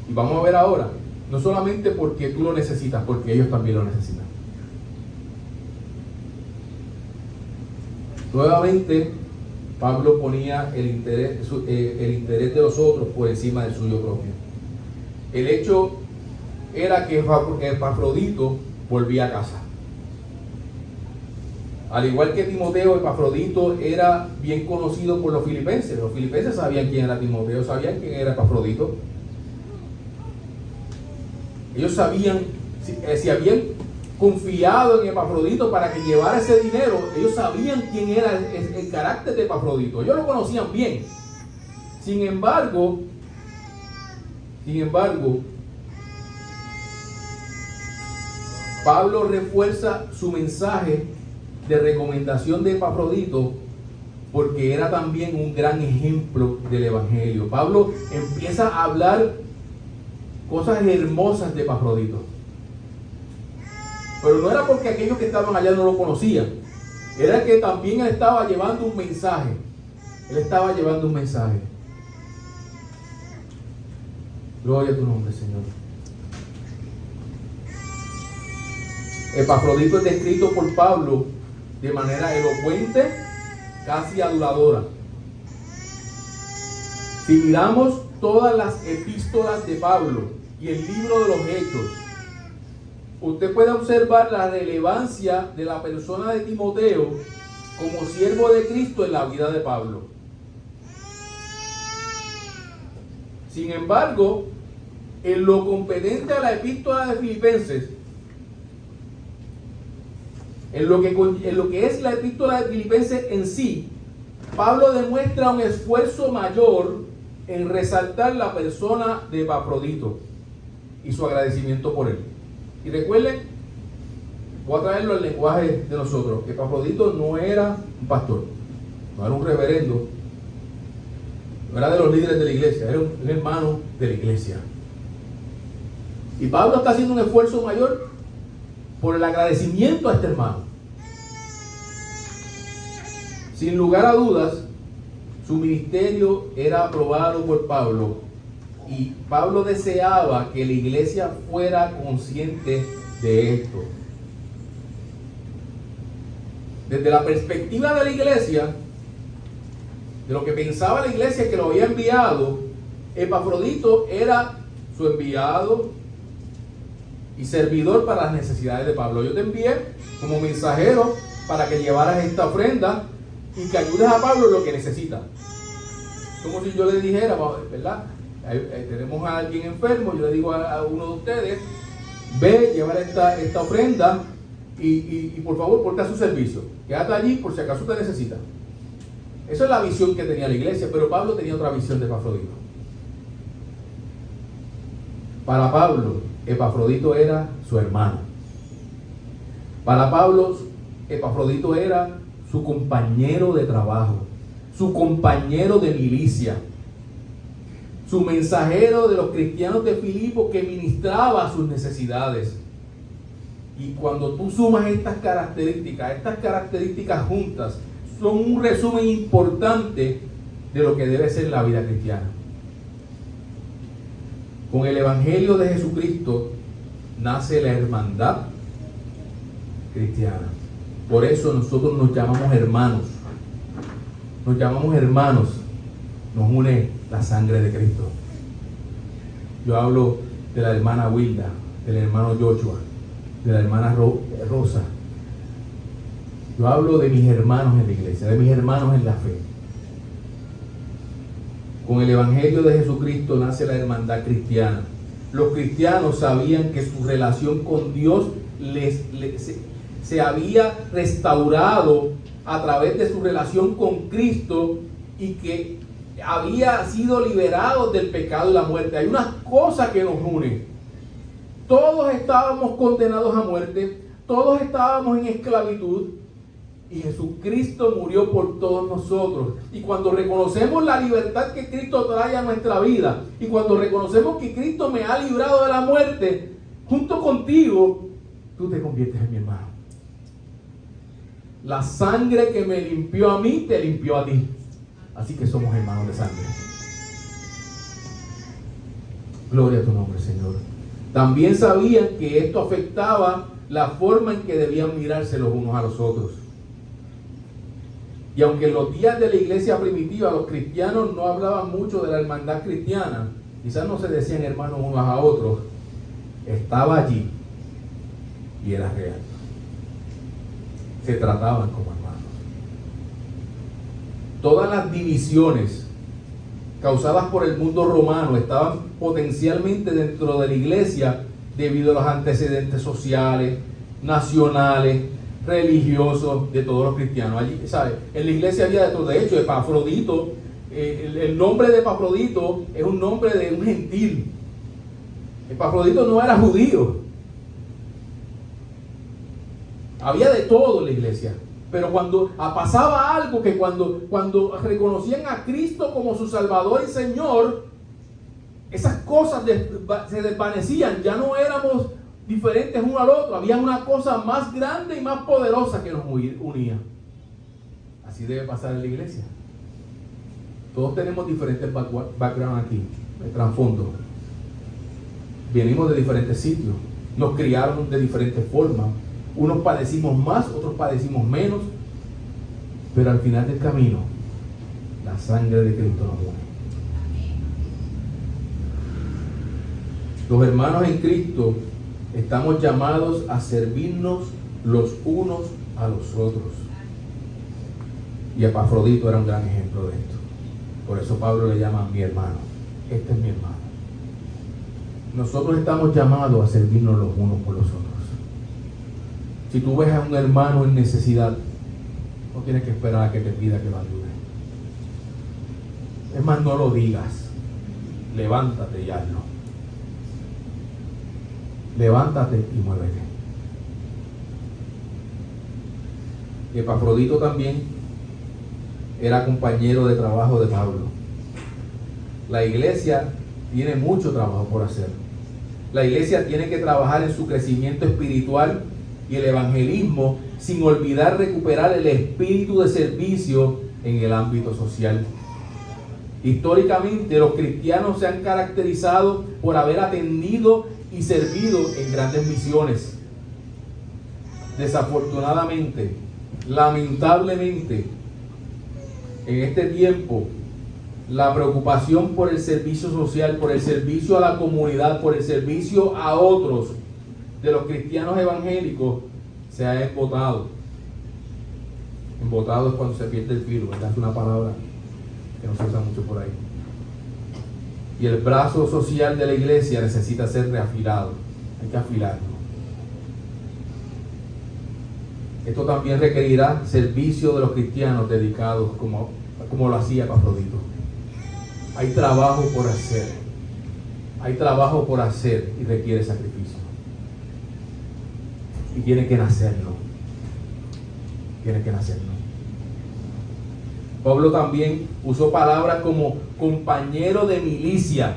Y vamos a ver ahora, no solamente porque tú lo necesitas, porque ellos también lo necesitan. Nuevamente, Pablo ponía el interés de los otros por encima del suyo propio. El hecho era que Epafrodito volvía a casa. Al igual que Timoteo, Epafrodito era bien conocido por los filipenses. Los filipenses sabían quién era Timoteo, sabían quién era Epafrodito. Ellos sabían, si habían confiado en Epafrodito para que llevara ese dinero, ellos sabían quién era el carácter de Epafrodito. Ellos lo conocían bien. Sin embargo, Pablo refuerza su mensaje de recomendación de Epafrodito porque era también un gran ejemplo del evangelio. Pablo empieza a hablar cosas hermosas de Epafrodito. Pero no era porque aquellos que estaban allá no lo conocían. Era que también él estaba llevando un mensaje. Él estaba llevando un mensaje. Gloria a tu nombre, Señor. Epafrodito es descrito por Pablo de manera elocuente, casi aduladora. Si miramos todas las epístolas de Pablo y el libro de los Hechos, usted puede observar la relevancia de la persona de Timoteo como siervo de Cristo en la vida de Pablo. Sin embargo, en lo competente a la epístola de Filipenses, en lo que es la epístola de Filipenses en sí, Pablo demuestra un esfuerzo mayor en resaltar la persona de Epafrodito y su agradecimiento por él. Y recuerden, voy a traerlo al lenguaje de nosotros. Epafrodito no era un pastor, no era un reverendo, no era de los líderes de la iglesia, era un hermano de la iglesia. Y Pablo está haciendo un esfuerzo mayor por el agradecimiento a este hermano. Sin lugar a dudas, su ministerio era aprobado por Pablo, y Pablo deseaba que la iglesia fuera consciente de esto. Desde la perspectiva de la iglesia, de lo que pensaba la iglesia que lo había enviado, Epafrodito era su enviado y servidor para las necesidades de Pablo. Yo te envié como mensajero para que llevaras esta ofrenda y que ayudes a Pablo en lo que necesita. Como si yo le dijera, ¿verdad? Tenemos a alguien enfermo, yo le digo a uno de ustedes, ve, llevar esta ofrenda y por favor ponte a su servicio. Quédate allí por si acaso te necesita. Esa es la visión que tenía la iglesia, pero Pablo tenía otra visión de Epafrodito. Para Pablo, Epafrodito era su hermano. Para Pablo, Epafrodito era su compañero de trabajo, su compañero de milicia, su mensajero de los cristianos de Filipo que ministraba sus necesidades. Y cuando tú sumas estas características juntas, son un resumen importante de lo que debe ser la vida cristiana. Con el Evangelio de Jesucristo nace la hermandad cristiana. Por eso nosotros nos llamamos hermanos. Nos llamamos hermanos. Nos une la sangre de Cristo. Yo hablo de la hermana Wilda, del hermano Joshua, de la hermana Rosa. Yo hablo de mis hermanos en la iglesia, de mis hermanos en la fe. Con el Evangelio de Jesucristo nace la hermandad cristiana. Los cristianos sabían que su relación con Dios se había restaurado a través de su relación con Cristo y que había sido liberados del pecado y la muerte. Hay una cosa que nos une. Todos estábamos condenados a muerte, todos estábamos en esclavitud, y Jesucristo murió por todos nosotros. Y cuando reconocemos la libertad que Cristo trae a nuestra vida, y cuando reconocemos que Cristo me ha librado de la muerte, junto contigo, tú te conviertes en mi hermano. La sangre que me limpió a mí, te limpió a ti. Así que somos hermanos de sangre. Gloria a tu nombre, Señor. También sabían que esto afectaba la forma en que debían mirarse los unos a los otros. Y aunque en los días de la iglesia primitiva los cristianos no hablaban mucho de la hermandad cristiana, quizás no se decían hermanos unos a otros, estaba allí y era real. Se trataban como hermanos. Todas las divisiones causadas por el mundo romano estaban potencialmente dentro de la iglesia debido a los antecedentes sociales, nacionales, religiosos de todos los cristianos. Allí, ¿sabe? En la iglesia había de todo. De hecho, Epafrodito, el nombre de Epafrodito es un nombre de un gentil. Epafrodito no era judío. Había de todo en la iglesia. Pero cuando pasaba algo, que cuando reconocían a Cristo como su Salvador y Señor, esas cosas se desvanecían. Ya no éramos diferentes uno al otro. Había una cosa más grande y más poderosa que nos unía. Así debe pasar en la iglesia. Todos tenemos diferentes background aquí, el trasfondo. Venimos de diferentes sitios. Nos criaron de diferentes formas. Unos padecimos más, otros padecimos menos. Pero al final del camino, la sangre de Cristo nos une. Los hermanos en Cristo estamos llamados a servirnos los unos a los otros. Y Epafrodito era un gran ejemplo de esto. Por eso Pablo le llama mi hermano. Este es mi hermano. Nosotros estamos llamados a servirnos los unos por los otros. Si tú ves a un hermano en necesidad, no tienes que esperar a que te pida que lo ayude. Es más, no lo digas. Levántate y hazlo. Levántate y muévete. Epafrodito también era compañero de trabajo de Pablo. La iglesia tiene mucho trabajo por hacer. La iglesia tiene que trabajar en su crecimiento espiritual y el evangelismo, sin olvidar recuperar el espíritu de servicio en el ámbito social. Históricamente, los cristianos se han caracterizado por haber atendido y servido en grandes misiones. Desafortunadamente, lamentablemente, en este tiempo, la preocupación por el servicio social, por el servicio a la comunidad, por el servicio a otros de los cristianos evangélicos se ha embotado. Embotado es cuando se pierde el filo, ¿verdad? Es una palabra que no se usa mucho por ahí. Y el brazo social de la iglesia necesita ser reafilado. Hay que afilarlo. Esto también requerirá servicio de los cristianos dedicados como lo hacía Epafrodito. Hay trabajo por hacer. Hay trabajo por hacer y requiere sacrificio. Y tiene que nacerlo. Tiene que nacerlo. Pablo también usó palabras como compañero de milicia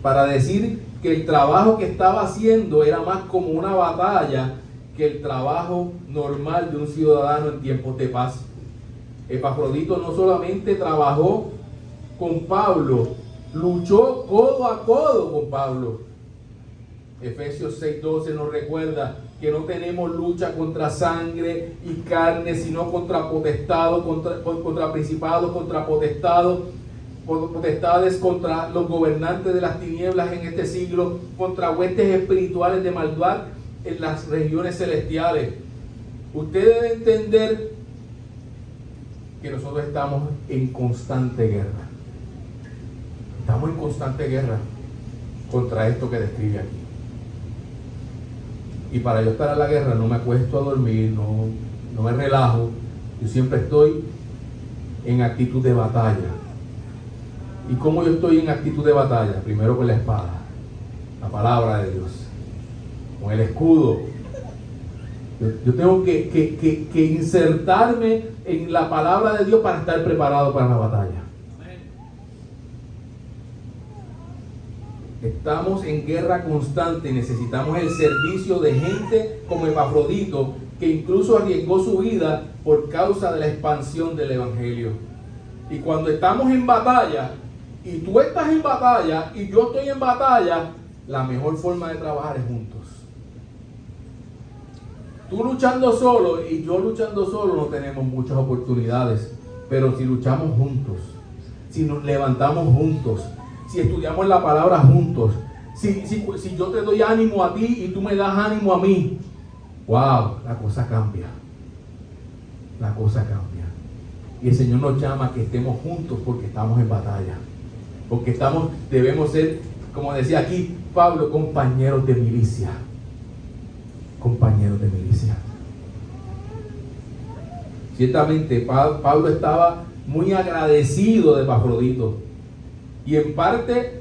para decir que el trabajo que estaba haciendo era más como una batalla que el trabajo normal de un ciudadano en tiempos de paz. Epafrodito no solamente trabajó con Pablo, luchó codo a codo con Pablo. Efesios 6:12 nos recuerda que no tenemos lucha contra sangre y carne, sino contra potestados, contra principados, contra potestades, contra los gobernantes de las tinieblas en este siglo, contra huestes espirituales de maldad en las regiones celestiales. Usted debe entender que nosotros estamos en constante guerra. Estamos en constante guerra contra esto que describe aquí. Y para yo estar en la guerra no me acuesto a dormir, no me relajo. Yo siempre estoy en actitud de batalla. ¿Y cómo yo estoy en actitud de batalla? Primero con la espada, la palabra de Dios, con el escudo. Yo tengo que insertarme en la palabra de Dios para estar preparado para la batalla. Estamos en guerra constante, necesitamos el servicio de gente como Epafrodito, que incluso arriesgó su vida por causa de la expansión del evangelio. Y cuando estamos en batalla, y tú estás en batalla, y yo estoy en batalla, la mejor forma de trabajar es juntos. Tú luchando solo y yo luchando solo no tenemos muchas oportunidades, pero si luchamos juntos, si nos levantamos juntos, si estudiamos la palabra juntos, si yo te doy ánimo a ti y tú me das ánimo a mí, wow, la cosa cambia. La cosa cambia. Y el Señor nos llama a que estemos juntos porque estamos en batalla. Porque debemos ser, como decía aquí Pablo, compañeros de milicia. Compañeros de milicia. Ciertamente Pablo estaba muy agradecido de Epafrodito. Y en parte,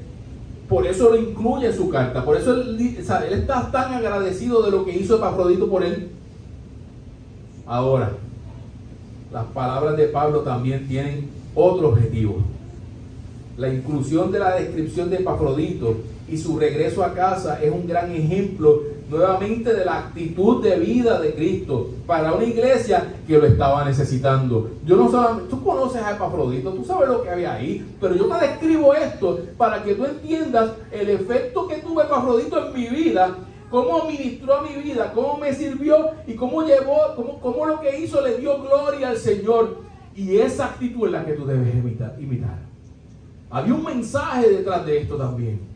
por eso lo incluye en su carta. Por eso él está tan agradecido de lo que hizo Epafrodito por él. Ahora, las palabras de Pablo también tienen otro objetivo. La inclusión de la descripción de Epafrodito y su regreso a casa es un gran ejemplo nuevamente de la actitud de vida de Cristo para una iglesia que lo estaba necesitando. Yo no solamente, tú conoces a Epafrodito, tú sabes lo que había ahí, pero yo te describo esto para que tú entiendas el efecto que tuvo Epafrodito en mi vida, cómo ministró a mi vida, cómo me sirvió y cómo cómo lo que hizo le dio gloria al Señor. Y esa actitud es la que tú debes imitar. Había un mensaje detrás de esto también.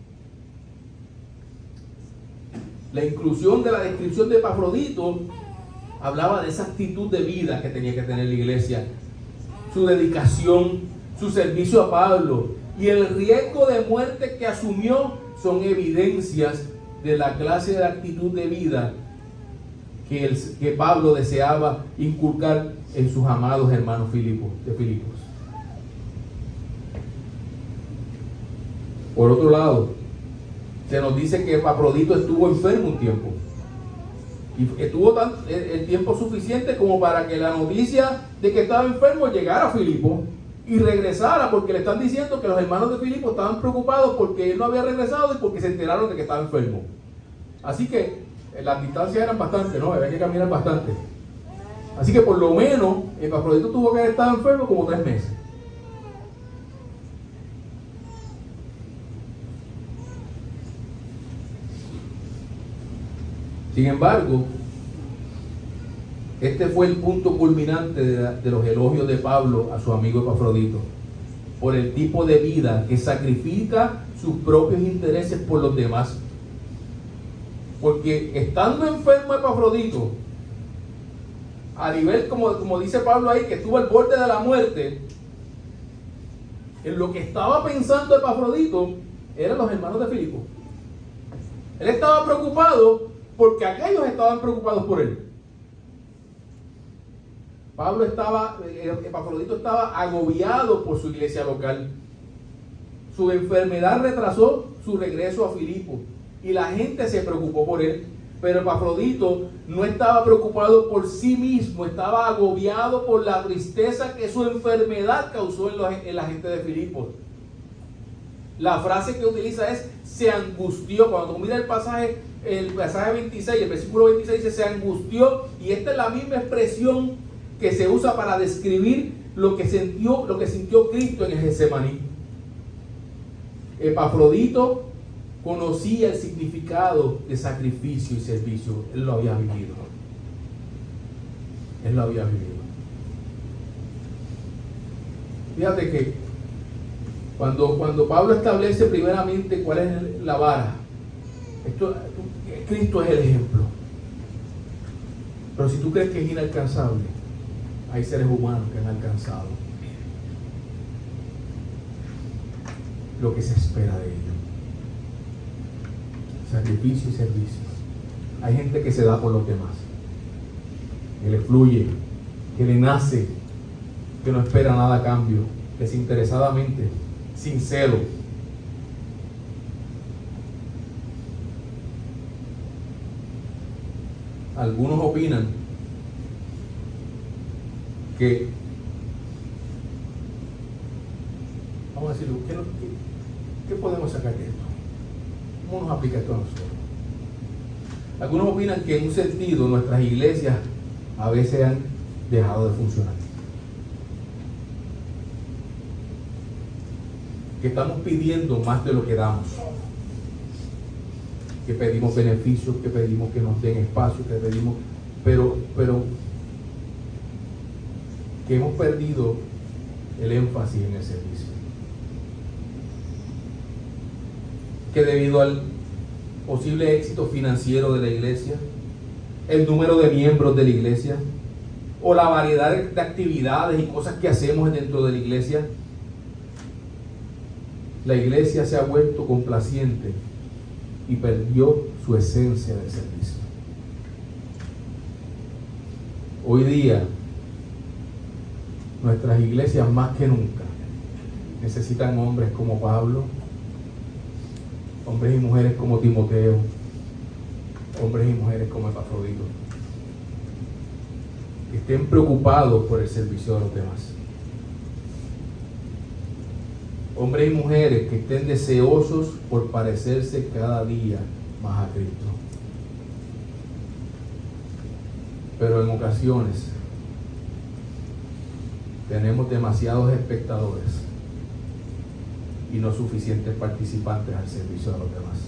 La inclusión de la descripción de Epafrodito hablaba de esa actitud de vida que tenía que tener la iglesia, su dedicación, su servicio a Pablo y el riesgo de muerte que asumió son evidencias de la clase de actitud de vida que Pablo deseaba inculcar en sus amados hermanos de Filipos. Por otro lado, se nos dice que Epafrodito estuvo enfermo un tiempo. Y estuvo el tiempo suficiente como para que la noticia de que estaba enfermo llegara a Filipo y regresara, porque le están diciendo que los hermanos de Filipo estaban preocupados porque él no había regresado y porque se enteraron de que estaba enfermo. Así que Las distancias eran bastante, ¿no? Había que caminar bastante. Así que por lo menos Epafrodito tuvo que haber estado enfermo como 3 meses. Sin embargo, este fue el punto culminante de los elogios de Pablo a su amigo Epafrodito, por el tipo de vida que sacrifica sus propios intereses por los demás. Porque estando enfermo Epafrodito, a nivel, como dice Pablo ahí, que estuvo al borde de la muerte, en lo que estaba pensando Epafrodito eran los hermanos de Filipo. Él estaba preocupado porque aquellos estaban preocupados por él. Epafrodito estaba agobiado por su iglesia local. Su enfermedad retrasó su regreso a Filipo y la gente se preocupó por él. Pero Epafrodito no estaba preocupado por sí mismo, estaba agobiado por la tristeza que su enfermedad causó en la gente de Filipo. La frase que utiliza es se angustió. Cuando tú miras el pasaje 26, el versículo 26 dice se angustió, y esta es la misma expresión que se usa para describir lo que sintió Cristo en el Getsemaní. Epafrodito conocía el significado de sacrificio y servicio. Él lo había vivido. Él lo había vivido. Fíjate que cuando Pablo establece primeramente cuál es la vara, Cristo es el ejemplo. Pero si tú crees que es inalcanzable, hay seres humanos que han alcanzado lo que se espera de ellos. Sacrificio y servicio. Hay gente que se da por los demás, que le fluye, que le nace, que no espera nada a cambio, desinteresadamente, sincero. Algunos opinan que, vamos a decirlo, ¿qué podemos sacar de esto? ¿Cómo nos aplica esto a nosotros? Algunos opinan que en un sentido nuestras iglesias a veces han dejado de funcionar. Que estamos pidiendo más de lo que damos. Que pedimos beneficios, que pedimos que nos den espacio, que pedimos, pero que hemos perdido el énfasis en el servicio. Que debido al posible éxito financiero de la iglesia, el número de miembros de la iglesia, o la variedad de actividades y cosas que hacemos dentro de la iglesia se ha vuelto complaciente y perdió su esencia del servicio. Hoy día, nuestras iglesias más que nunca necesitan hombres como Pablo, hombres y mujeres como Timoteo, hombres y mujeres como Epafrodito, que estén preocupados por el servicio de los demás. Hombres y mujeres que estén deseosos por parecerse cada día más a Cristo. Pero en ocasiones tenemos demasiados espectadores y no suficientes participantes al servicio de los demás.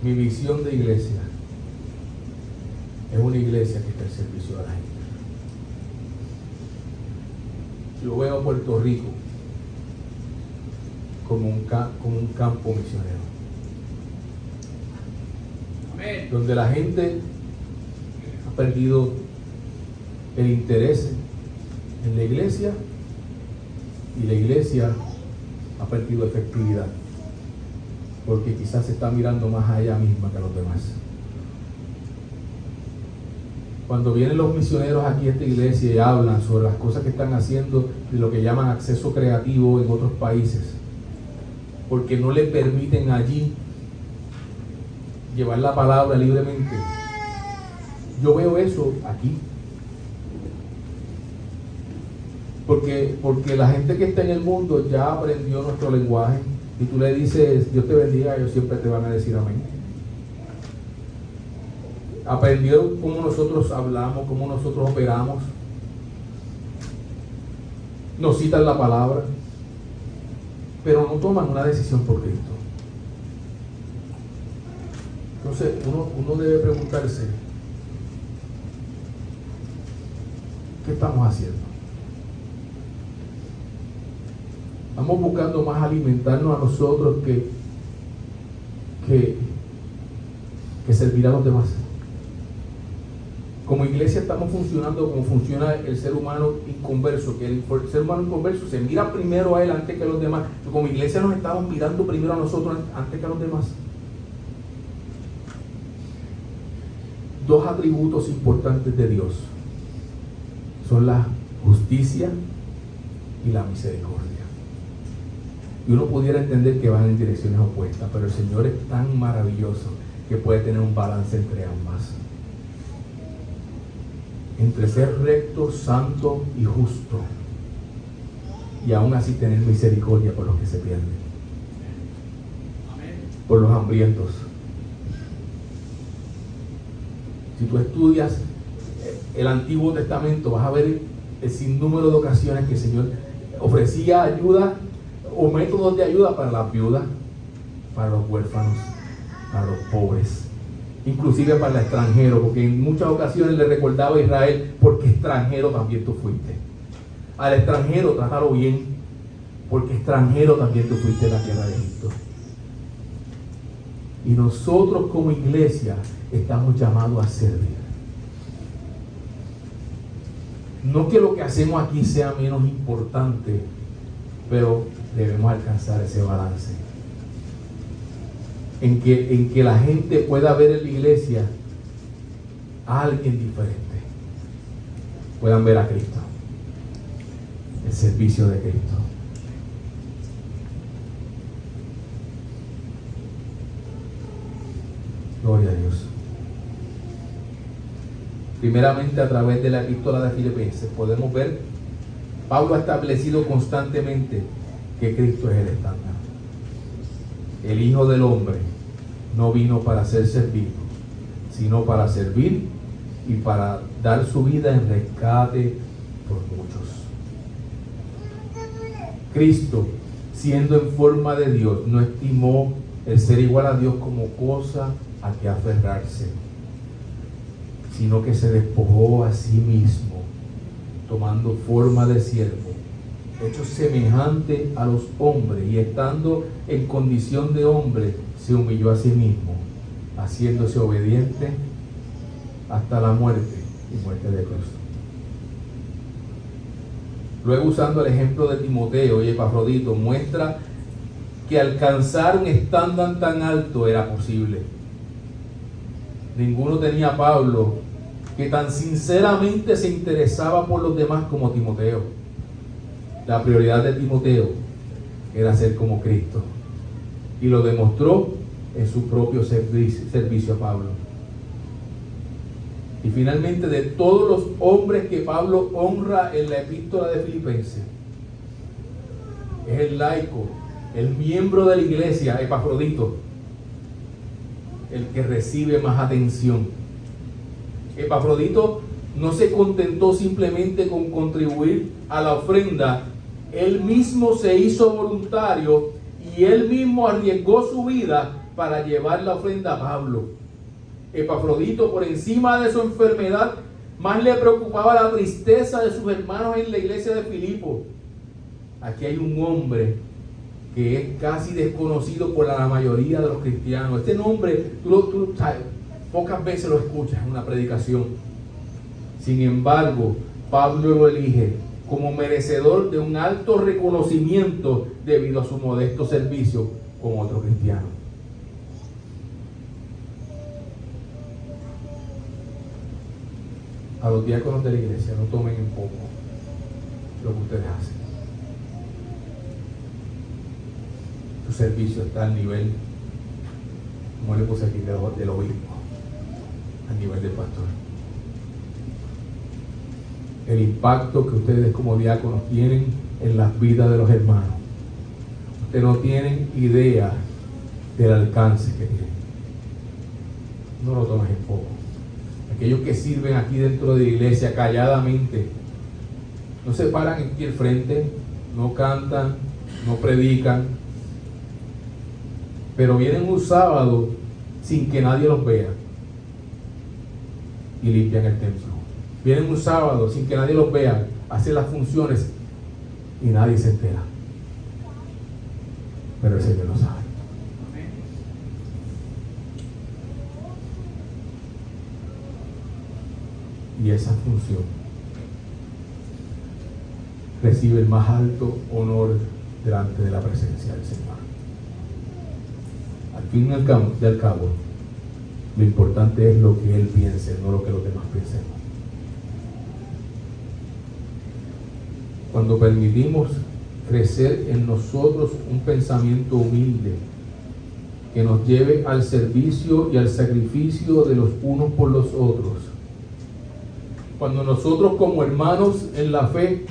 Mi visión de iglesia es una iglesia que está al servicio de la gente. Yo veo a Puerto Rico como un campo misionero. Amén. Donde la gente ha perdido el interés en la iglesia y la iglesia ha perdido efectividad, porque quizás se está mirando más a ella misma que a los demás. Cuando vienen los misioneros aquí a esta iglesia y hablan sobre las cosas que están haciendo de lo que llaman acceso creativo en otros países, porque no le permiten allí llevar la palabra libremente, yo veo eso aquí. Porque la gente que está en el mundo ya aprendió nuestro lenguaje. Y tú le dices, Dios te bendiga, ellos siempre te van a decir amén. Aprendieron cómo nosotros hablamos, cómo nosotros operamos. Nos citan la palabra, pero no toman una decisión por Cristo. Entonces uno debe preguntarse, ¿qué estamos haciendo? Estamos buscando más alimentarnos a nosotros que servir a los demás. Como iglesia estamos funcionando como funciona el ser humano inconverso, que el ser humano inconverso se mira primero a él antes que a los demás. Como iglesia nos estamos mirando primero a nosotros antes que a los demás. Dos atributos importantes de Dios son la justicia y la misericordia. Y uno pudiera entender que van en direcciones opuestas, pero el Señor es tan maravilloso que puede tener un balance entre ambas. Entre ser recto, santo y justo, y aún así tener misericordia por los que se pierden, por los hambrientos. Si tú estudias el Antiguo Testamento, vas a ver el sinnúmero de ocasiones que el Señor ofrecía ayuda o métodos de ayuda para las viudas, para los huérfanos, para los pobres, inclusive para el extranjero, porque en muchas ocasiones le recordaba a Israel, porque extranjero también tú fuiste. Al extranjero trátalo bien, porque extranjero también tú fuiste en la tierra de Egipto. Y nosotros como iglesia estamos llamados a servir. No que lo que hacemos aquí sea menos importante, pero debemos alcanzar ese balance. En que la gente pueda ver en la iglesia a alguien diferente. Puedan ver a Cristo. El servicio de Cristo. Gloria a Dios. Primeramente, a través de la epístola de Filipenses podemos ver, Pablo ha establecido constantemente que Cristo es el estándar. El Hijo del Hombre no vino para ser servido, sino para servir y para dar su vida en rescate por muchos. Cristo, siendo en forma de Dios, no estimó el ser igual a Dios como cosa a que aferrarse, sino que se despojó a sí mismo, tomando forma de siervo, hecho semejante a los hombres, y estando en condición de hombre, se humilló a sí mismo, haciéndose obediente hasta la muerte y muerte de cruz. Luego, usando el ejemplo de Timoteo y Epafrodito, muestra que alcanzar un estándar tan alto era posible. Ninguno tenía a Pablo, que tan sinceramente se interesaba por los demás como Timoteo. La prioridad de Timoteo era ser como Cristo, y lo demostró en su propio servicio a Pablo. Y finalmente, de todos los hombres que Pablo honra en la epístola de Filipenses, es el laico, el miembro de la iglesia, Epafrodito, el que recibe más atención. Epafrodito no se contentó simplemente con contribuir a la ofrenda, él mismo se hizo voluntario y él mismo arriesgó su vida para llevar la ofrenda a Pablo. Epafrodito, por encima de su enfermedad, más le preocupaba la tristeza de sus hermanos en la iglesia de Filipo. Aquí hay un hombre que es casi desconocido por la mayoría de los cristianos. Este nombre, tú sabes, pocas veces lo escuchas en una predicación. Sin embargo, Pablo lo elige como merecedor de un alto reconocimiento debido a su modesto servicio con otro cristiano. A los diáconos de la iglesia, no tomen en poco lo que ustedes hacen. Su servicio está al nivel, como le puse aquí, del obispo, al nivel del pastor. el impacto que ustedes como diáconos tienen en las vidas de los hermanos. Ustedes no tienen idea del alcance que tienen. No lo tomes en poco. Aquellos que sirven aquí dentro de la iglesia calladamente, no se paran aquí al frente, no cantan, no predican, pero vienen un sábado sin que nadie los vea y limpian el templo. Vienen un sábado sin que nadie los vea, hacen las funciones y nadie se entera. Pero el Señor lo sabe. Y esa función recibe el más alto honor delante de la presencia del Señor. Al fin y al cabo, lo importante es lo que Él piense, no lo que los demás piensen. Cuando permitimos crecer en nosotros un pensamiento humilde que nos lleve al servicio y al sacrificio de los unos por los otros, cuando nosotros como hermanos en la fe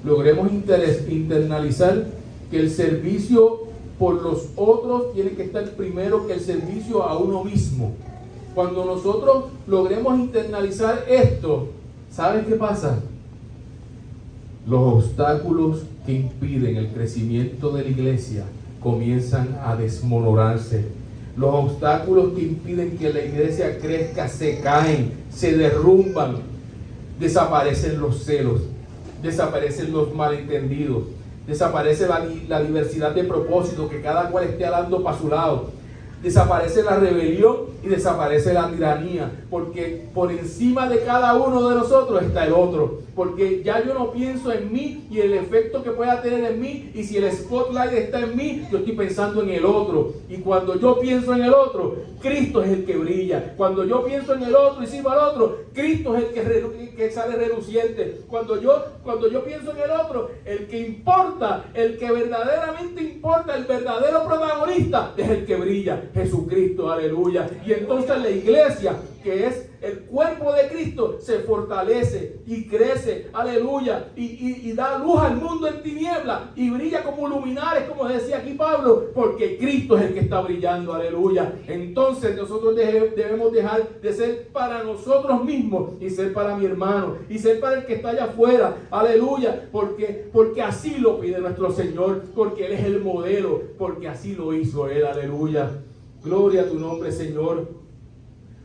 logremos internalizar que el servicio por los otros tiene que estar primero que el servicio a uno mismo. Cuando nosotros logremos internalizar esto, ¿sabes qué pasa? Los obstáculos que impiden el crecimiento de la iglesia comienzan a desmoronarse. Los obstáculos que impiden que la iglesia crezca se caen, se derrumban. Desaparecen los celos, desaparecen los malentendidos, desaparece la diversidad de propósitos, que cada cual esté hablando para su lado. Desaparece la rebelión y desaparece la tiranía, porque por encima de cada uno de nosotros está el otro, porque ya yo no pienso en mí y el efecto que pueda tener en mí, y si el spotlight está en mí, yo estoy pensando en el otro, y cuando yo pienso en el otro, Cristo es el que brilla. Cuando yo pienso en el otro y sirvo al otro, Cristo es el que sale reluciente. Cuando yo pienso en el otro, el que importa, el que verdaderamente importa, el verdadero protagonista es el que brilla, Jesucristo, aleluya. Y entonces la iglesia, que es el cuerpo de Cristo, se fortalece y crece, aleluya, y da luz al mundo en tiniebla y brilla como luminares, como decía aquí Pablo, porque Cristo es el que está brillando, aleluya. Entonces nosotros debemos dejar de ser para nosotros mismos y ser para mi hermano y ser para el que está allá afuera, aleluya, porque así lo pide nuestro Señor, porque Él es el modelo, porque así lo hizo Él, aleluya. Gloria a tu nombre, Señor.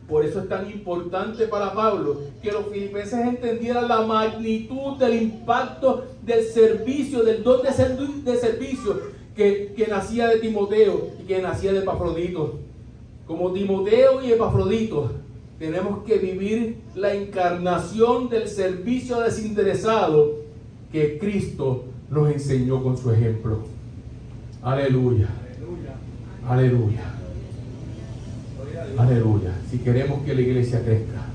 Por eso es tan importante para Pablo que los filipenses entendieran la magnitud del impacto del servicio, del don de servicio que nacía de Timoteo y que nacía de Epafrodito. Como Timoteo y Epafrodito, tenemos que vivir la encarnación del servicio desinteresado que Cristo nos enseñó con su ejemplo. Aleluya. Aleluya. Aleluya. Si queremos que la iglesia crezca,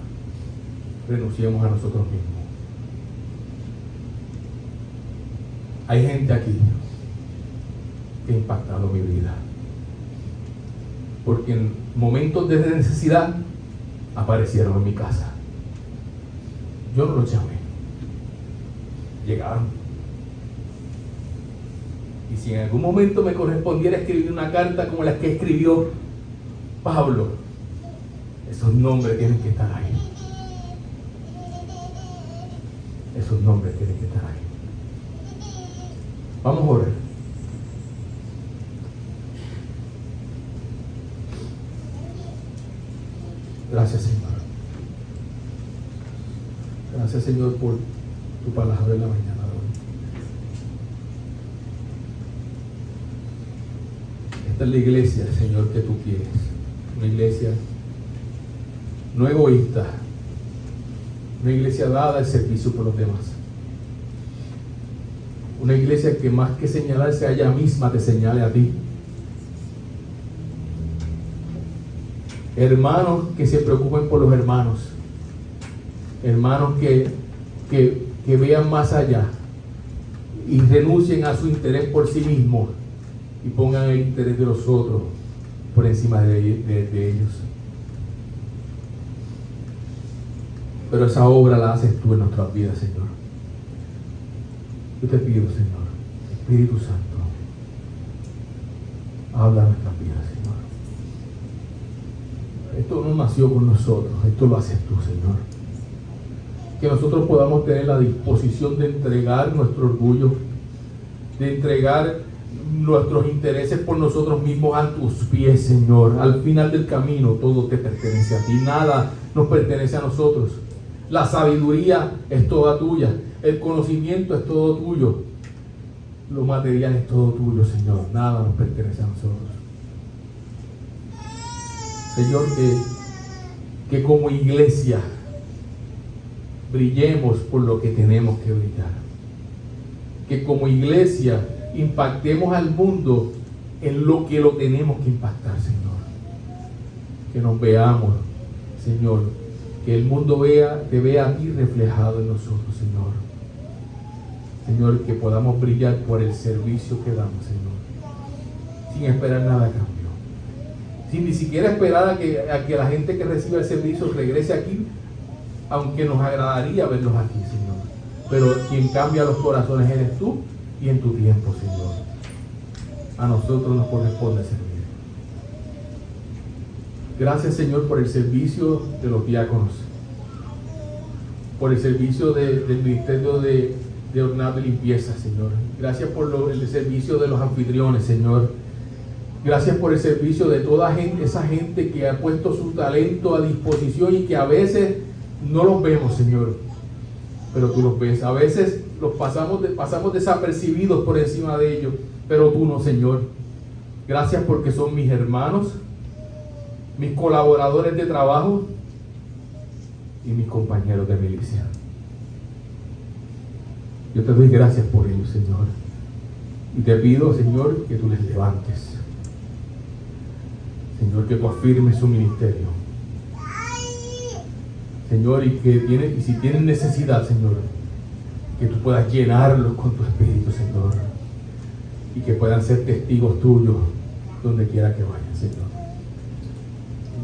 renunciemos a nosotros mismos. Hay gente aquí que ha impactado mi vida, porque en momentos de necesidad aparecieron en mi casa. Yo no los llamé, llegaron. Y si en algún momento me correspondiera escribir una carta como la que escribió Pablo, esos nombres tienen que estar ahí. Esos nombres tienen que estar ahí. Vamos a orar. Gracias, Señor. Gracias, Señor, por tu palabra en la mañana de hoy. Esta es la iglesia, Señor, que tú quieres. Una iglesia no egoísta, una iglesia dada al servicio por los demás, una iglesia que más que señalarse a ella misma te señale a ti. Hermanos que se preocupen por los hermanos, hermanos que vean más allá y renuncien a su interés por sí mismos y pongan el interés de los otros por encima de ellos. Pero esa obra la haces tú en nuestras vidas, Señor. Yo te pido, Señor, Espíritu Santo, habla nuestras vidas, Señor. Esto no nació con nosotros, esto lo haces tú, Señor. Que nosotros podamos tener la disposición de entregar nuestro orgullo, de entregar nuestros intereses por nosotros mismos a tus pies, Señor. Al final del camino todo te pertenece a ti, nada nos pertenece a nosotros. La sabiduría es toda tuya, el conocimiento es todo tuyo, lo material es todo tuyo, Señor. Nada nos pertenece a nosotros. Señor, que como iglesia brillemos por lo que tenemos que brillar. Que como iglesia impactemos al mundo en lo que lo tenemos que impactar, Señor. Que nos veamos, Señor, que el mundo te vea a ti reflejado en nosotros, Señor. Señor, que podamos brillar por el servicio que damos, Señor, sin esperar nada a cambio, sin ni siquiera esperar a que la gente que reciba el servicio regrese aquí, aunque nos agradaría verlos aquí, Señor. Pero quien cambia los corazones eres tú, y en tu tiempo, Señor. A nosotros nos corresponde servir. Gracias, Señor, por el servicio de los diáconos, por el servicio del ministerio de ornato y limpieza, Señor. Gracias por el servicio de los anfitriones, Señor. Gracias por el servicio de toda esa gente que ha puesto su talento a disposición y que a veces no los vemos, Señor, pero tú los ves. A veces los pasamos desapercibidos por encima de ellos, pero tú no, Señor. Gracias porque son mis hermanos, mis colaboradores de trabajo y mis compañeros de milicia. Yo te doy gracias por ellos, Señor, y te pido, Señor, que tú les levantes, Señor, que tú afirmes su ministerio, Señor, y si tienen necesidad, Señor, que tú puedas llenarlos con tu Espíritu, Señor, y que puedan ser testigos tuyos donde quiera que vayan, Señor.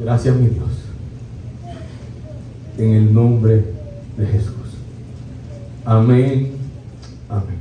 Gracias, mi Dios, en el nombre de Jesús. Amén. Amén.